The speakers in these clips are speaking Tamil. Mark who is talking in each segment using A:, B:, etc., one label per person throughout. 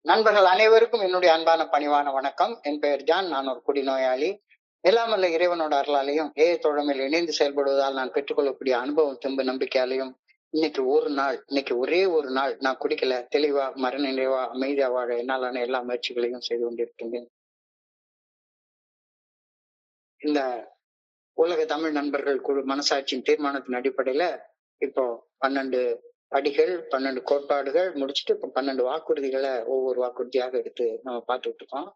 A: நண்பர்கள் அனைவருக்கும் என்னுடைய அன்பான பணிவான வணக்கம். என் பெயர் ஜான். நான் ஒரு குடிநோயாளி. எல்லாம் வல்ல இறைவனோட அருளாலையும் தோழமையில் இணைந்து செயல்படுவதால் நான் பெற்றுக்கொள்ளக்கூடிய அனுபவம் தெம்பு நம்பிக்கையாலையும் இன்னைக்கு ஒரே ஒரு நாள் நான் குடிக்கல, தெளிவா மன நிறைவா அமைதியா வாழ என்னாலான எல்லா முயற்சிகளையும் செய்து கொண்டிருக்கின்றேன். இந்த உலக தமிழ் நண்பர்கள் குழு மனசாட்சியின் தீர்மானத்தின் அடிப்படையில இப்போ 12 படிகள், 12 கோட்பாடுகள் முடிச்சுட்டு இப்ப 12 வாக்குறுதிகளை ஒவ்வொரு வாக்குறுதியாக எடுத்து நம்ம பார்த்துட்டு இருக்கோம்.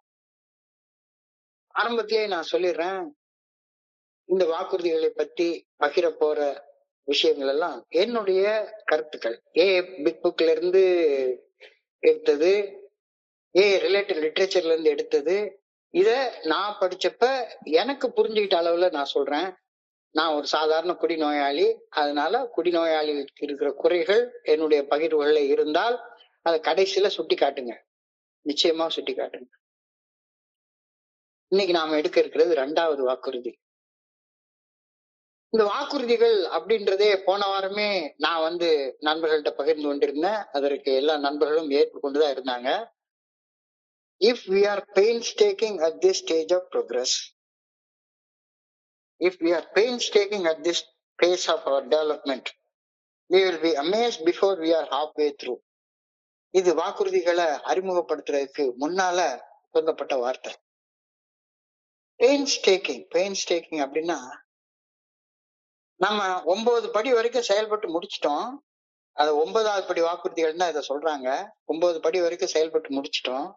A: ஆரம்பத்திலேயே நான் சொல்லிடுறேன், இந்த வாக்குறுதிகளை பற்றி பகிர போற விஷயங்கள் எல்லாம் என்னுடைய கருத்துக்கள். பிக் புக்ல இருந்து எடுத்தது, ரிலேட்டட் லிட்ரேச்சர்ல இருந்து எடுத்தது. இத நான் படிச்சப்ப எனக்கு புரிஞ்சுக்கிட்ட அளவுல நான் சொல்றேன். நான் ஒரு சாதாரண குடிநோயாளி. அதனால குடிநோயாளிகளுக்கு இருக்கிற குறைகள் என்னுடைய பகிர்வுகள்ல இருந்தால் அதை கடைசியில சுட்டி காட்டுங்க, நிச்சயமா சுட்டி காட்டுங்க. இன்னைக்கு நாம எடுக்க இருக்கிறது 2வது வாக்குறுதி. இந்த வாக்குறுதிகள் அப்படின்றதே போன வாரமே நான் நண்பர்கள்ட்ட பகிர்ந்து கொண்டிருந்தேன். அதற்கு எல்லா நண்பர்களும் ஏற்றுக்கொண்டுதான் இருந்தாங்க. If we are painstaking at this stage of progress, if we are painstaking at this phase of our development, we will be amazed before we are halfway through. இது வாக்குறுதிகளை அறிமுகப்படுத்துறதுக்கு முன்னால சொல்லப்பட்ட வார்த்தை. பெயின்ஸ்டேக்கிங் அப்படின்னா, நம்ம 9 படி வரைக்கும் செயல்பட்டு முடிச்சிட்டோம். அது 9வது படி வாக்குறுதிகள் தான் இதை சொல்றாங்க. 9 படி வரைக்கும் செயல்பட்டு முடிச்சிட்டோம்.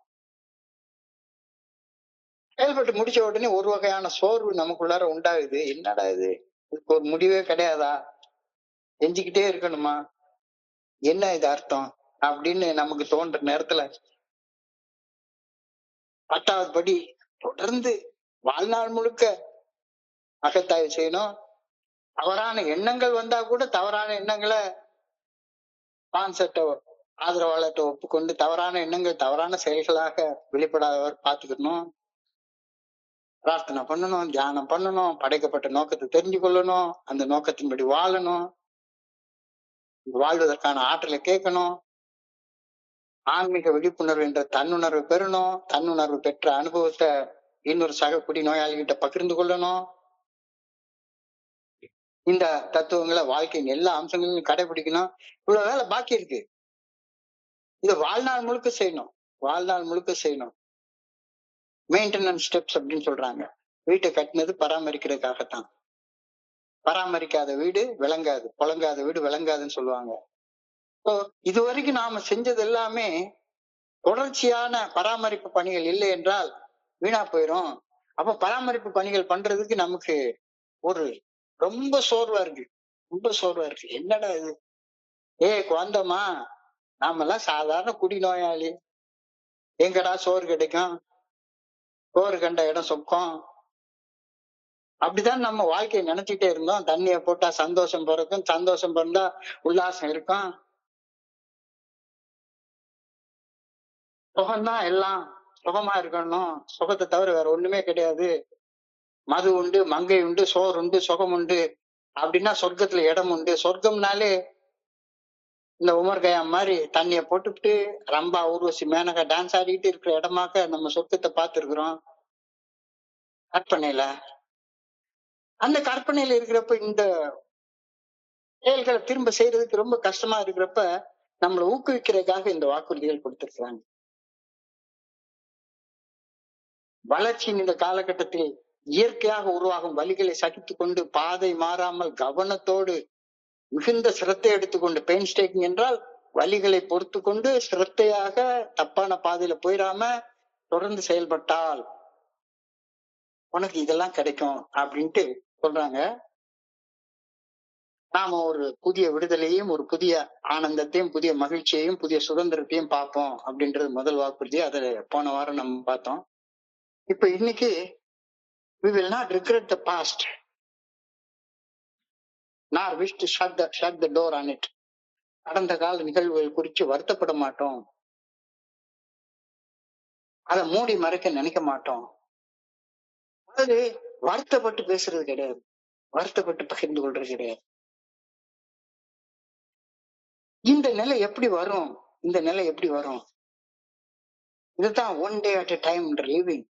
A: செயல்பட்டு முடிச்ச உடனே ஒரு வகையான சோர்வு நமக்குள்ளார உண்டாகுது. என்னடா இது, இதுக்கு ஒரு முடிவே கிடையாதா, செஞ்சுக்கிட்டே இருக்கணுமா, என்ன இது அர்த்தம் அப்படின்னு நமக்கு தோன்ற நேரத்துல 10வது படி தொடர்ந்து வாழ்நாள் முழுக்க அகத்தாய்வு செய்யணும். தவறான எண்ணங்கள் வந்தா கூட தவறான எண்ணங்களை கான்செப்ட ஆதரவாளர்கிட்ட ஒப்புக்கொண்டு தவறான எண்ணங்கள் தவறான செயல்களாக வெளிப்படாதவர் பார்த்துக்கணும். பிரார்த்தனை பண்ணணும், தியானம் பண்ணணும், படைக்கப்பட்ட நோக்கத்தை தெரிஞ்சு கொள்ளணும், அந்த நோக்கத்தின்படி வாழணும், வாழ்வதற்கான ஆற்றலை கேட்கணும், ஆன்மீக விழிப்புணர்வு என்ற தன்னுணர்வு பெறணும், தன்னுணர்வு பெற்ற அனுபவத்தை இன்னொரு சக குடிநோயாளிகிட்ட பகிர்ந்து கொள்ளணும். இந்த தத்துவங்களை வாழ்க்கையின் எல்லா அம்சங்களையும் கடைபிடிக்கணும். இவ்வளவு வேலை பாக்கி இருக்கு. இதை வாழ்நாள் முழுக்க செய்யணும். மெயின்டெனன்ஸ் ஸ்டெப்ஸ் அப்படின்னு சொல்றாங்க. வீட்டை கட்டினது பராமரிக்கிறதுக்காகத்தான். பராமரிக்காத வீடு விளங்காது, புழங்காத வீடு விளங்காதுன்னு சொல்லுவாங்க. இது வரைக்கும் நாம செஞ்சது எல்லாமே தொடர்ச்சியான பராமரிப்பு பணிகள் இல்லை என்றால் வீணா போயிடும். அப்ப பராமரிப்பு பணிகள் பண்றதுக்கு நமக்கு ஒரு ரொம்ப சோர்வா இருக்கு. என்னடா இது, குழந்தமா, நாம எல்லாம் சாதாரண குடிநோயாளி, எங்கடா சோறு கிடைக்கும், சோறு கண்ட இடம் சொக்கம், அப்படிதான் நம்ம வாழ்க்கையை நினைச்சிட்டே இருந்தோம். தண்ணிய போட்டா சந்தோஷம் பிறக்கும், சந்தோஷம் பிறந்தா உல்லாசம் இருக்கும், சுகம்தான் எல்லாம், சுகமா இருக்கணும், சுகத்தை தவிர வேற ஒண்ணுமே கிடையாது, மது உண்டு, மங்கை உண்டு, சோறு உண்டு, சுகம் உண்டு அப்படின்னா சொர்க்கத்துல இடம் உண்டு. சொர்க்கம்னாலே இந்த உமர் கயாம் மாதிரி தண்ணிய போட்டுவிட்டு ரம்பா ஊர்வசி மேனகா டான்ஸ் ஆடிக்கிட்டு இருக்கிற இடமாக நம்ம சொர்க்கத்தை பார்த்திருக்கிறோம் கற்பனையில. அந்த கற்பனையில இருக்கிறப்ப இந்த செயல்களை திரும்ப செய்யறதுக்கு ரொம்ப கஷ்டமா இருக்கிறப்ப நம்மளை ஊக்குவிக்கிறதுக்காக இந்த வாக்குறுதிகள் கொடுத்திருக்கிறாங்க. வளர்ச்சியின் இந்த காலகட்டத்தில் இயற்கையாக உருவாகும் வலிகளை சகித்து கொண்டு பாதை மாறாமல் கவனத்தோடு மிகுந்த சிரத்தை எடுத்துக்கொண்டு, பெயின்ஸ்டேக்கிங் என்றால் வலிகளை பொறுத்து கொண்டு சிரத்தையாக தப்பான பாதையில போயிடாம தொடர்ந்து செயல்பட்டால் உனக்கு இதெல்லாம் கிடைக்கும் அப்படின்ட்டு சொல்றாங்க. நாம ஒரு புதிய விடுதலையும், ஒரு புதிய ஆனந்தத்தையும், புதிய மகிழ்ச்சியையும், புதிய சுதந்திரத்தையும் பார்ப்போம் அப்படின்றது முதல் வாக்குறுதி. அதை போன வாரம் நம்ம பார்த்தோம். இப்ப இன்னைக்கு we will not regret the past nor wish to shut the door on it. கடந்த கால நிகழ்வுகள் குறித்து வருத்தப்பட மாட்டோம், அதை மூடி மறைக்க நினைக்க மாட்டோம். அதாவது வருத்தப்பட்டு பேசுறது கிடையாது, வருத்தப்பட்டு பகிர்ந்து கொள்றது கிடையாது. இந்த நிலை எப்படி வரும்? இதுதான் one day at a time living.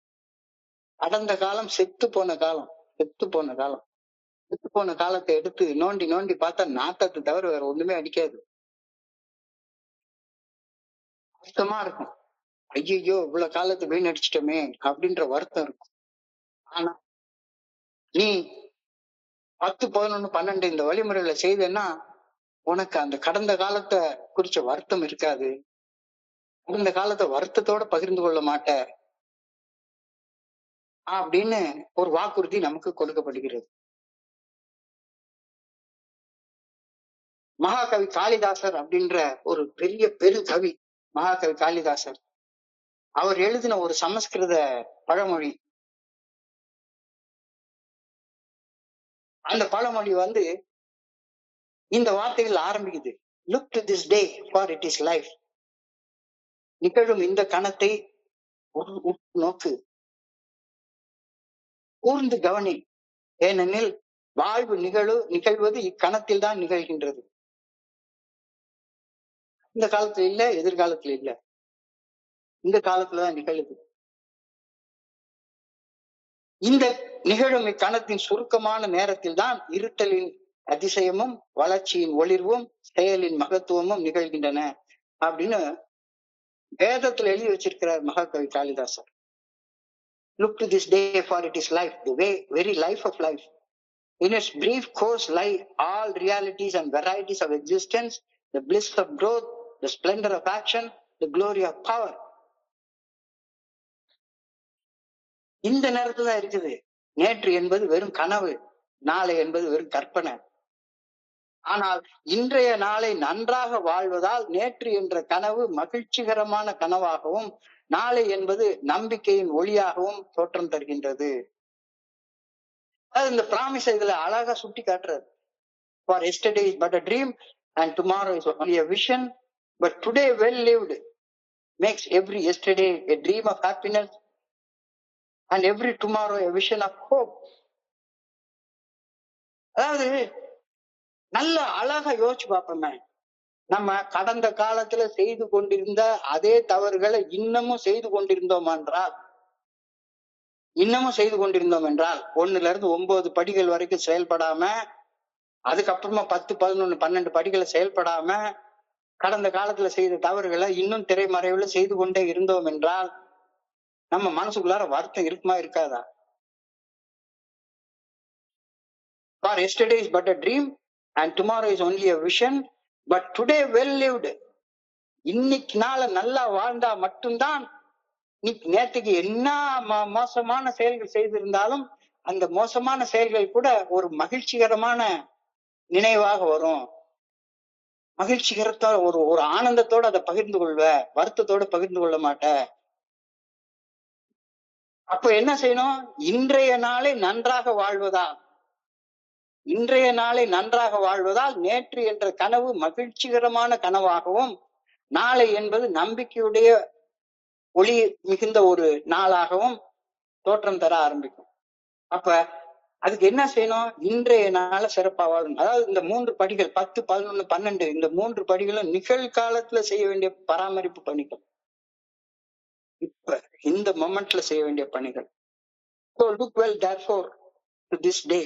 A: கடந்த காலம் செத்து போன காலம், செத்து போன காலம். செத்து போன காலத்தை எடுத்து நோண்டி நோண்டி பார்த்தா நாத்தத்தை தவிர வேற ஒண்ணுமே அடிக்காது. கஷ்டமா இருக்கும். ஐயையோ இவ்வளவு காலத்தை வீணடிச்சிட்டோமே அப்படின்ற வருத்தம் இருக்கும். ஆனா நீ 10, 11, 12 இந்த வழிமுறைகளை செய்தேன்னா உனக்கு அந்த கடந்த காலத்தை குறிச்ச வருத்தம் இருக்காது. கடந்த காலத்தை வருத்தத்தோட பகிர்ந்து கொள்ள மாட்ட அப்படின்னு ஒரு வாக்குறுதி நமக்கு கொடுக்கப்படுகிறது. மகாகவி காளிதாசர் அப்படின்ற ஒரு பெரிய பெருங்கவி, மகாகவி காளிதாசர், அவர் எழுதின ஒரு சமஸ்கிருத பழமொழி. அந்த பழமொழி இந்த வார்த்தைகள் ஆரம்பிக்குது. Look to this day for it is life. நிகழும் இந்த கணத்தை நோக்கு, கூர்ந்து கவனி, ஏனெனில் வாழ்வு நிகழ்வது இக்கணத்தில் தான் நிகழ்கின்றது. இந்த காலத்துல இல்ல, எதிர்காலத்துல இல்ல, இந்த காலத்துலதான் நிகழுது. இந்த நிகழும் இக்கணத்தின் சுருக்கமான நேரத்தில் தான் இருட்டலின் அதிசயமும் வளர்ச்சியின் ஒளிர்வும் செயலின் மகத்துவமும் நிகழ்கின்றன அப்படின்னு வேதத்துல எழுதி வச்சிருக்கிறார் மகாகவி Kalidasa. Look to this day for it is life, the very life of life. In its brief course lie all realities and varieties of existence, the bliss of growth, the splendor of action, the glory of power. இந்த நேரத்துல தான் இருக்குது. நேற்று என்பது வெறும் கனவு, நாளை என்பது வெறும் கற்பனை. ஆனால் இன்றைய நாளை நன்றாக வாழ்வதால் நேற்று என்ற கனவு மகிழ்ச்சிகரமான கனவாகவும் நாளை என்பது நம்பிக்கையின் ஒளியாகவும் தோற்றம் தருகின்றது. இந்த பிராமிஸ் இதுல அழகா சுட்டி காட்டுறது. For yesterday is but a dream and tomorrow is only a vision, but today well lived makes every yesterday a dream of happiness and every tomorrow a vision of hope. அதாவது நல்ல அழகா யோசிச்சு பார்ப்போமே. நம்ம கடந்த காலத்துல செய்து கொண்டிருந்த அதே தவறுகளை இன்னமும் செய்து கொண்டிருந்தோம் என்றால் 1ல இருந்து 9 படிகள் வரைக்கும் செயல்படாம, அதுக்கப்புறமா 10, 11, 12 படிகளை செயல்படாம கடந்த காலத்துல செய்த தவறுகளை இன்னும் திரைமறைவுல செய்து கொண்டே இருந்தோம் என்றால் நம்ம மனசுக்குள்ளார வருத்தம் இருக்குமா இருக்காதா? For yesterday is but a dream and tomorrow is only a vision, but today well lived. இன்னைக்கு நாள நல்லா வாழ்ந்தா மட்டும்தான் நீ நேற்றுக்கு என்ன மோசமான செயல்கள் செய்திருந்தாலும் அந்த மோசமான செயல்கள் கூட ஒரு மகிழ்ச்சிகரமான நினைவாக வரும். மகிழ்ச்சிகரத்தோட ஒரு ஆனந்தத்தோட அதை பகிர்ந்து கொள்வ, வருத்தத்தோட பகிர்ந்து கொள்ள மாட்ட. அப்ப என்ன செய்யணும்? இன்றைய நாளை நன்றாக வாழ்வதால் நேற்று என்ற கனவு மகிழ்ச்சிகரமான கனவாகவும் நாளை என்பது நம்பிக்கையுடைய ஒளி மிகுந்த ஒரு நாளாகவும் தோற்றம் தர ஆரம்பிக்கும். அப்ப அதுக்கு என்ன செய்யணும்? இன்றைய நாள சிறப்பா வாழணும். அதாவது இந்த 3 படிகள் 10, 11, 12 இந்த 3 படிகளும் நிகழ்காலத்துல செய்ய வேண்டிய பராமரிப்பு பணிகள், இப்ப இந்த மொமெண்ட்ல செய்ய வேண்டிய பணிகள். So look well therefore to this day.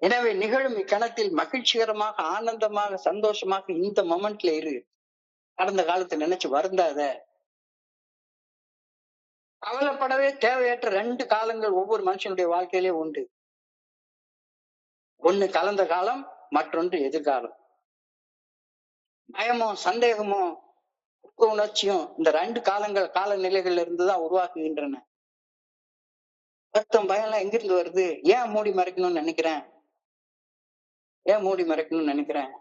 A: எனவே நிகழும் இக்கணத்தில் மகிழ்ச்சிகரமாக, ஆனந்தமாக, சந்தோஷமாக இந்த மொமெண்ட்ல இரு. கடந்த காலத்தை நினைச்சு வருந்தாத. கவலைப்படவே தேவையற்ற 2 காலங்கள் ஒவ்வொரு மனுஷனுடைய வாழ்க்கையிலே உண்டு. ஒண்ணு கலந்த காலம், மற்றொன்று எதிர்காலம். பயமும் சந்தேகமும் குற்ற உணர்ச்சியும் இந்த 2 காலநிலைகள்ல இருந்துதான் உருவாக்குகின்றன. பயம் எல்லாம் எங்கிருந்து வருது? ஏன் மூடி மறைக்கணும்னு நினைக்கிறேன்?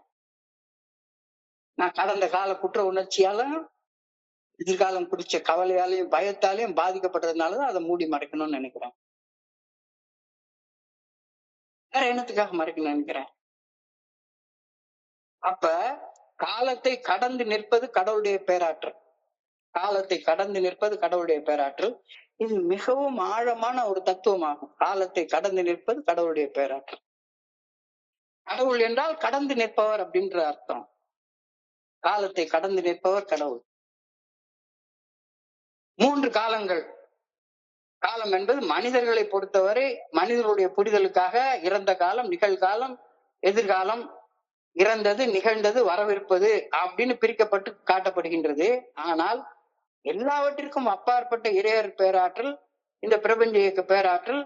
A: நான் கடந்த கால குற்ற உணர்ச்சியாலும் எதிர்காலம் குறிச்ச கவலையாலையும் பயத்தாலையும் பாதிக்கப்பட்டதுனாலதான் அதை மூடி மறைக்கணும்னு நினைக்கிறேன். வேற என்னத்துக்காக மறைக்கணும்னு நினைக்கிறேன்? அப்ப காலத்தை கடந்து நிற்பது கடவுளுடைய பேராற்றல். இது மிகவும் ஆழமான ஒரு தத்துவமாகும். காலத்தை கடந்து நிற்பது கடவுளுடைய பேராற்றல். கடவுள் என்றால் கடந்து நிற்பவர் அப்படின்ற அர்த்தம். காலத்தை கடந்து நிற்பவர் கடவுள். 3 காலங்கள். காலம் என்பது மனிதர்களை பொறுத்தவரை மனிதர்களுடைய புரிதலுக்காக இறந்த காலம், நிகழ்காலம், எதிர்காலம், இறந்தது, நிகழ்ந்தது, வரவிருப்பது அப்படின்னு பிரிக்கப்பட்டு காட்டப்படுகின்றது. ஆனால் எல்லாவற்றிற்கும் அப்பாற்பட்ட இறையர் பேராற்றல், இந்த பிரபஞ்ச இயக்க பேராற்றல்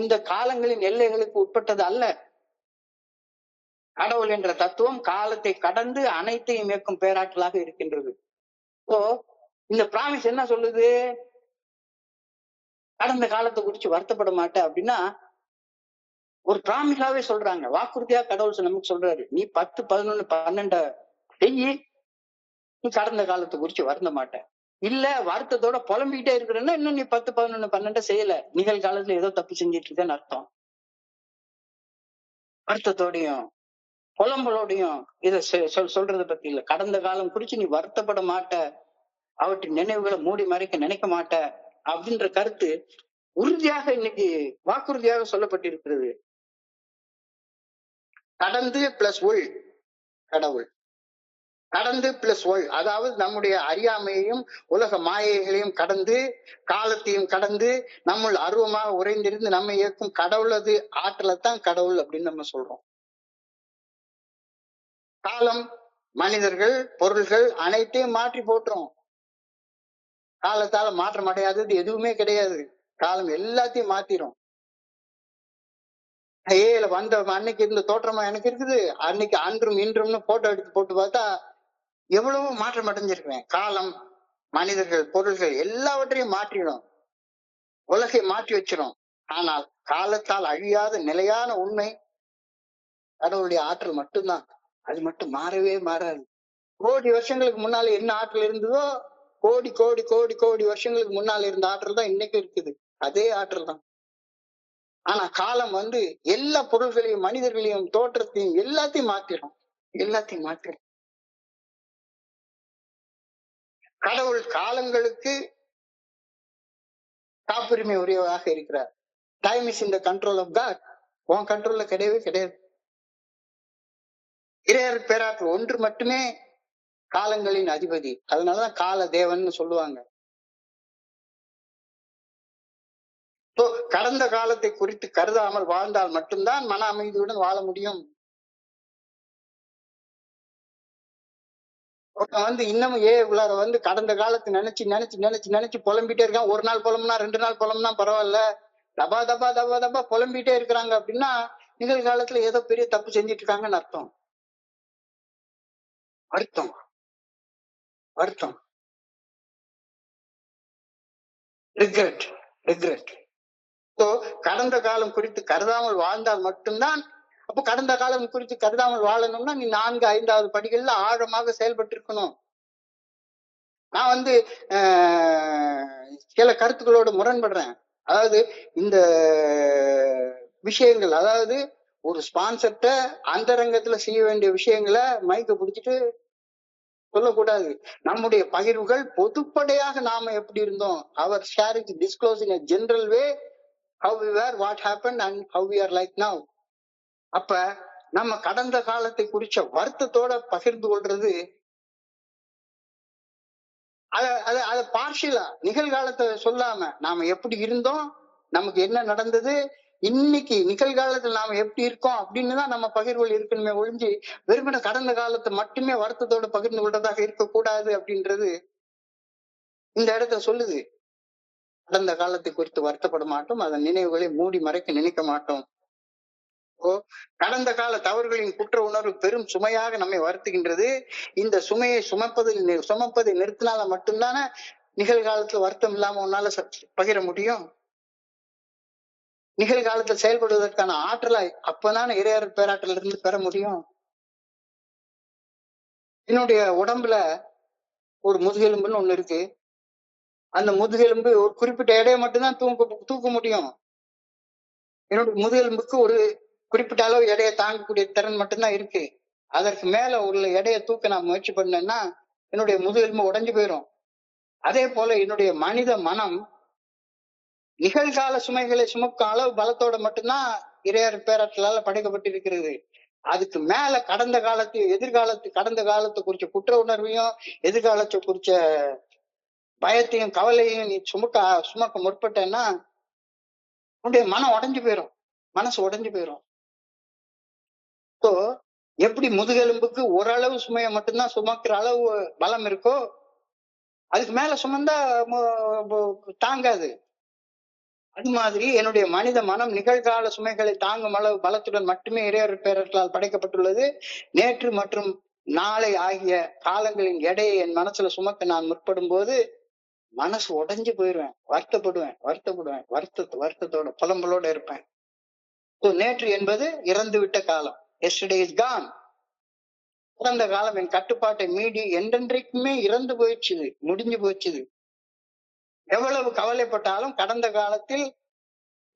A: இந்த காலங்களின் எல்லைகளுக்கு உட்பட்டது அல்ல. கடவுள் என்ற தத்துவம் காலத்தை கடந்து அனைத்தையும் இயக்கும் பேராற்றலாக இருக்கின்றது. சோ இந்த பிராமிஸ் என்ன சொல்லுது? கடந்த காலத்தை குறிச்சு வருத்தப்பட மாட்டேன் அப்படின்னா ஒரு பிராமிஸாவே சொல்றாங்க. வாக்குறுதியா கடவுள் நமக்கு சொல்றாரு, நீ 10, 11, 12 செய்யி, நீ கடந்த காலத்தை குறிச்சு வருந்த மாட்டேன். இல்ல வருத்தத்தோட புலம்பிக்கிட்டே இருக்கிறன்னா இன்னும் நீ 10, 11, 12 செய்யல, நிகழ்காலத்துல ஏதோ தப்பு செஞ்சிட்டு இருக்கேன்னு அர்த்தம். வருத்தத்தோடையும் புலம்பலோடையும் இதை சொல்றதை பத்தி இல்ல. கடந்த காலம் குறிச்சு நீ வருத்தப்பட மாட்ட, அவற்றின் நினைவுகளை மூடி மறைக்க நினைக்க மாட்ட அப்படின்ற கருத்து உறுதியாக இன்னைக்கு வாக்குறுதியாக சொல்லப்பட்டிருக்கிறது. கடந்து பிளஸ் உள் கடவுள், கடந்து பிளஸ் உள், அதாவது நம்முடைய அறியாமையையும் உலக மாயைகளையும் கடந்து, காலத்தையும் கடந்து, நம்முள் அருவமாக உறைந்திருந்து நம்ம இயக்கும் கடவுளது ஆற்றலைத்தான் கடவுள் அப்படின்னு நம்ம சொல்றோம். காலம், மனிதர்கள், பொருள்கள் அனைத்தையும் மாற்றி போட்டுரும். காலத்தால மாற்றம் அடையாதது எதுவுமே கிடையாது. காலம் எல்லாத்தையும் மாத்திரும். ஏல வந்த அன்னைக்கு இருந்த தோற்றமா எனக்கு இருக்குது, அன்னைக்கு அன்றும் இன்றும்னு போட்டோ எடுத்து போட்டு பார்த்தா எவ்வளவோ மாற்றம் அடைஞ்சிருக்கிறேன். காலம், மனிதர்கள், பொருள்கள் எல்லாவற்றையும் மாற்றிடும், உலகை மாற்றி வச்சிடும். ஆனால் காலத்தால் அழியாத நிலையான உண்மை கடவுளுடைய ஆற்றல் மட்டும்தான். அது மட்டும் மாறவே மாறாது. கோடி வருஷங்களுக்கு முன்னால என்ன ஆற்றல் இருந்ததோ, கோடி கோடி கோடி கோடி வருஷங்களுக்கு முன்னால இருந்த ஆற்றல் தான் இன்னைக்கு இருக்குது. அதே ஆற்றல் தான். ஆனா காலம் எல்லா பொருள்களையும், மனிதர்களையும், தோற்றத்தையும் எல்லாத்தையும் மாத்திடும், எல்லாத்தையும் மாத்திடும். கடவுள் காலங்களுக்கு காப்புரிமை உரியவராக இருக்கிறார். Time is in the control of God. உன் கண்ட்ரோல்ல கிடையவே கிடையாது. இறையர் பேராற்றல் ஒன்று மட்டுமே காலங்களின் அதிபதி. அதனாலதான் கால தேவன் சொல்லுவாங்க. கடந்த காலத்தை குறித்து கருதாமல் வாழ்ந்தால் மட்டும்தான் மன அமைதியுடன் வாழ முடியும். இன்னமும் உள்ளார கடந்த காலத்தை நினைச்சு நினைச்சு நினைச்சு நினைச்சு புலம்பிட்டே இருக்கான். ஒரு நாள் புலம்புனா 2 நாள் புலம்புனா பரவாயில்ல, தபா தபா தபா தபா புலம்பிட்டே இருக்கிறாங்க அப்படின்னா நிகழ்காலத்துல ஏதோ பெரிய தப்பு செஞ்சிட்டு இருக்காங்கன்னு அர்த்தம். வருத்தம் வருத்தம் ரிக்ரெட் ரிக்ரெட். கடந்த காலம் குறித்து கருதாமல் வாழ்ந்தால் மட்டும்தான். அப்போ கடந்த காலம் குறித்து கருதாமல் வாழணும்னா நீ 4, 5வது படிகள்ல ஆழமாக செயல்பட்டு இருக்கணும். நான் சில கருத்துக்களோடு முரண்படுறேன். அதாவது இந்த விஷயங்கள், அதாவது ஒரு ஸ்பான்சர்ட்ட அந்தரங்கத்துல செய்ய வேண்டிய விஷயங்களை மைக்க பிடிச்சிட்டு சொல்லக்கூடாது. நம்முடைய பகிர்வுகள் பொதுப்படையாக நாம எப்படி இருந்தோம், அவர் sharing disclosing general way how we were, what happened and how we are like now. அப்ப நம்ம கடந்த காலத்தை குறிச்ச வருத்தத்தோட பகிர்ந்து கொள்றது அத பார்ஷியலா நிகழ்காலத்தை சொல்லாம நாம எப்படி இருந்தோம், நமக்கு என்ன நடந்தது, இன்னைக்கு நிகழ்காலத்துல நாம எப்படி இருக்கோம் அப்படின்னு தான் நம்ம பகிர்வுகள் இருக்கணுமே ஒழிஞ்சு வெறுமன கடந்த காலத்தை மட்டுமே வருத்தத்தோட பகிர்ந்து கொள்றதாக இருக்கக்கூடாது அப்படின்றது இந்த இடத்துல சொல்லுது. கடந்த காலத்தை குறித்து வருத்தப்பட மாட்டோம், அதன் நினைவுகளை மூடி மறைக்க நினைக்க மாட்டோம். கடந்த கால தவறுகளின் குற்ற உணர்வு பெரும் சுமையாக நம்மை வருத்துகின்றது. இந்த சுமையை சுமப்பதை நிறுத்தினால மட்டும்தானே நிகழ்காலத்துல வருத்தம் இல்லாம உன்னால பகிர முடியும். நிகழ்காலத்தில் செயல்படுவதற்கான ஆற்றலை அப்பதானே இறையர் பேராற்றல இருந்து பெற முடியும். என்னுடைய உடம்புல ஒரு முதுகெலும்புன்னு ஒண்ணு இருக்கு. அந்த முதுகெலும்பு ஒரு குறிப்பிட்ட எடையை மட்டும்தான் தூக்க முடியும். என்னுடைய முதுகெலும்புக்கு ஒரு குறிப்பிட்ட அளவு எடையை தாங்கக்கூடிய திறன் மட்டும்தான் இருக்கு. அதற்கு மேல உள்ள எடையை தூக்க நான் முயற்சி பண்ணேன்னா என்னுடைய முதுகெலும்பு உடைஞ்சு போயிடும். அதே போல என்னுடைய மனித மனம் நிகழ்கால சுமைகளை சுமக்கும் அளவு பலத்தோட மட்டும்தான் இறையர் பேராற்றலால படைக்கப்பட்டிருக்கிறது. அதுக்கு மேல கடந்த காலத்து கடந்த காலத்தை குறிச்ச குற்ற உணர்வையும் எதிர்காலத்தை குறிச்ச பயத்தையும் கவலையும் நீ சுமக்க முற்பட்டேன்னா உன்னுடைய மனம் உடைஞ்சு போயிடும், மனசு உடைஞ்சு போயிடும். ஸோ எப்படி முதுகெலும்புக்கு ஓரளவு சுமையை மட்டும்தான் சுமக்கிற அளவு பலம் இருக்கோ, அதுக்கு மேல சுமந்தா தாங்காது. அது மாதிரி என்னுடைய மனித மனம் நிகழ்கால சுமைகளை தாங்கும் அளவு பலத்துடன் மட்டுமே இறையர் பேரர்களால் படைக்கப்பட்டுள்ளது. நேற்று மற்றும் நாளை ஆகிய காலங்களின் எடையை என் மனசுல சுமக்க நான் முற்படும் போது மனசு உடைஞ்சு போயிடுவேன், வருத்தத்தோட புலம்பலோட இருப்பேன். நேற்று என்பது இறந்து விட்ட காலம். Yesterday is gone. கடந்த காலம் என் கட்டுப்பாட்டை மீறி என்றென்றைக்குமே இறந்து போயிடுச்சுது, முடிஞ்சு போச்சுது. எவ்வளவு கவலைப்பட்டாலும் கடந்த காலத்தில்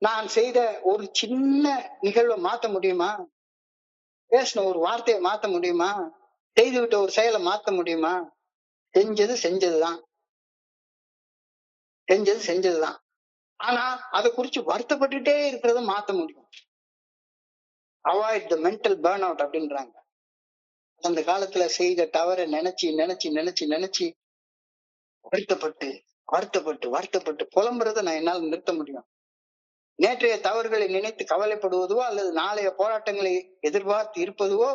A: நான் செய்த ஒரு சின்ன நிகழ்வை மாத்த முடியுமா? பேசின ஒரு வார்த்தையை மாத்த முடியுமா? செய்துவிட்ட ஒரு செயலை மாத்த முடியுமா? செஞ்சதுதான். ஆனா அதை குறிச்சு வருத்தப்பட்டுட்டே இருக்கிறத மாத்த முடியும். Avoid the mental burn out அப்படின்றாங்க. அந்த காலத்துல செய்த தவறை நினைச்சு வருத்தப்பட்டு புலம்புறதை நான் என்னால் நிறுத்த முடியும். நேற்றைய தவறுகளை நினைத்து கவலைப்படுவதுவோ அல்லது நாளைய போராட்டங்களை எதிர்பார்த்து இருப்பதுவோ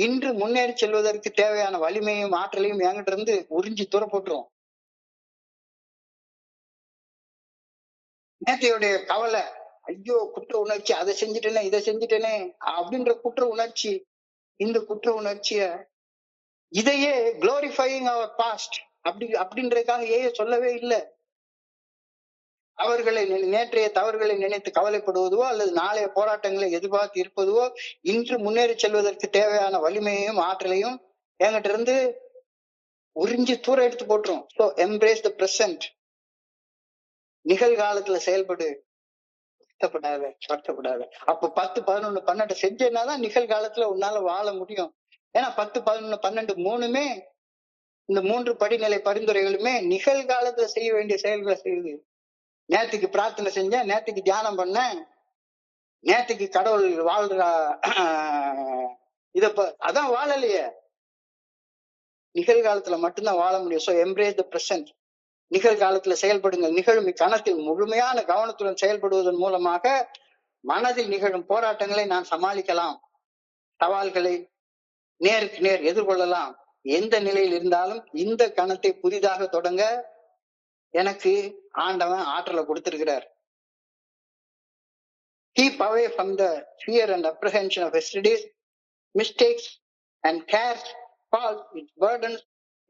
A: இன்று முன்னேறி செல்வதற்கு தேவையான வலிமையும் ஆற்றலையும் என்கிட்ட இருந்து உறிஞ்சி தூர போட்டுரும். நேற்றையுடைய கவலை, ஐயோ குற்ற உணர்ச்சி, அதை செஞ்சுட்டேனே இதை செஞ்சுட்டேனே அப்படின்ற குற்ற உணர்ச்சி, இந்த குற்ற உணர்ச்சிய இதையே குளோரிஃபையிங் அவர் பாஸ்ட் அப்படின்றதுக்காக சொல்லவே இல்லை. நேற்றைய தவறுகளை நினைத்து கவலைப்படுவதோ அல்லது நாளைய போராட்டங்களை எதிர்பார்த்து இருப்பதுவோ இன்று முன்னேறி செல்வதற்கு தேவையான வலிமையையும் ஆற்றலையும் என்கிட்ட இருந்து உறிஞ்சி தூர எடுத்து போட்டுரும். So embrace the present. நிகழ்காலத்துல செயல்படு, வருத்தப்படாத. அப்ப 10, 11, 12 செஞ்சேன்னாதான் நிகழ்காலத்துல உன்னால வாழ முடியும். ஏன்னா 10, 11, 12 மூணுமே, இந்த 3 படிநிலை பரிந்துரைகளுமே நிகழ்காலத்துல செய்ய வேண்டிய செயல்களை செய்யுது. நேற்றுக்கு பிரார்த்தனை செஞ்சேன், நேற்றுக்கு தியானம் பண்ணேன், நேற்றுக்கு கடவுள் வாழ்ற அதான் வாழலையே. நிகழ்காலத்துல மட்டும்தான் வாழ முடியும். So embrace the present. நிகழ்காலத்துல செயல்படுங்கள். நிகழும் இக்கணத்தில் முழுமையான கவனத்துடன் செயல்படுவதன் மூலமாக மனதில் நிகழும் போராட்டங்களை நான் சமாளிக்கலாம், சவால்களை நேருக்கு நேர் எதிர்கொள்ளலாம். எந்த நிலையில் இருந்தாலும் இந்த கணத்தை புதிதாக தொடங்க எனக்கு ஆண்டவன் ஆற்றலை கொடுத்திருக்கிறார். Keep away from the fear and apprehension of yesterday's mistakes and cares, faults, its burdens,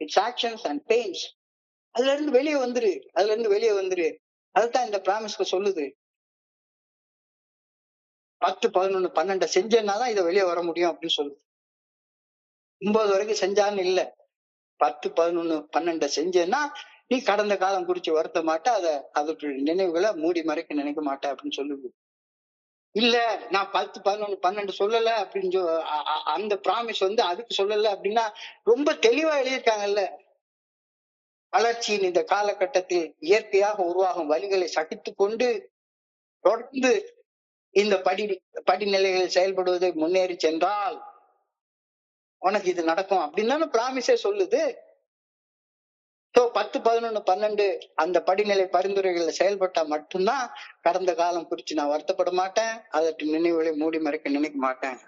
A: its actions and pains. அதுல இருந்து வெளியே வந்துரு. அதுதான் இந்த பிராமிஸ்க்கு சொல்லுது. 10, 11, 12 செஞ்சேன்னாதான் இதை வெளியே வர முடியும் அப்படின்னு சொல்லுது. 9 வரைக்கும் செஞ்சான்னு இல்ல, 10, 11, 12 செஞ்சேன்னா நீ கடந்த காலம் குறிச்சு வருத்த மாட்ட, அதற்கு நினைவுகளை மூடி மறைக்க நினைக்க மாட்டேன் அப்படின்னு சொல்லுது. இல்ல நான் 10, 11, 12 சொல்லல அப்படின்னு அந்த ப்ராமிஸ் அதுக்கு சொல்லல அப்படின்னா ரொம்ப தெளிவா எழுதியிருக்காங்கல்ல. வளர்ச்சியின் இந்த காலகட்டத்தில் இயற்கையாக உருவாகும் வழிகளை சகித்து கொண்டு தொடர்ந்து இந்த படிநிலைகளில் செயல்படுவதை முன்னேறி சென்றால் உனக்கு இது நடக்கும் அப்படின்னு பிராமிஸே சொல்லுது. 10, 11, 12 அந்த படிநிலை பரிந்துரைகள்ல செயல்பட்டா மட்டும்தான் கடந்த காலம் குறிச்சு நான் வருத்தப்பட மாட்டேன், அதற்கு நினைவுகளை மூடி மறைக்க நினைக்க மாட்டேன்.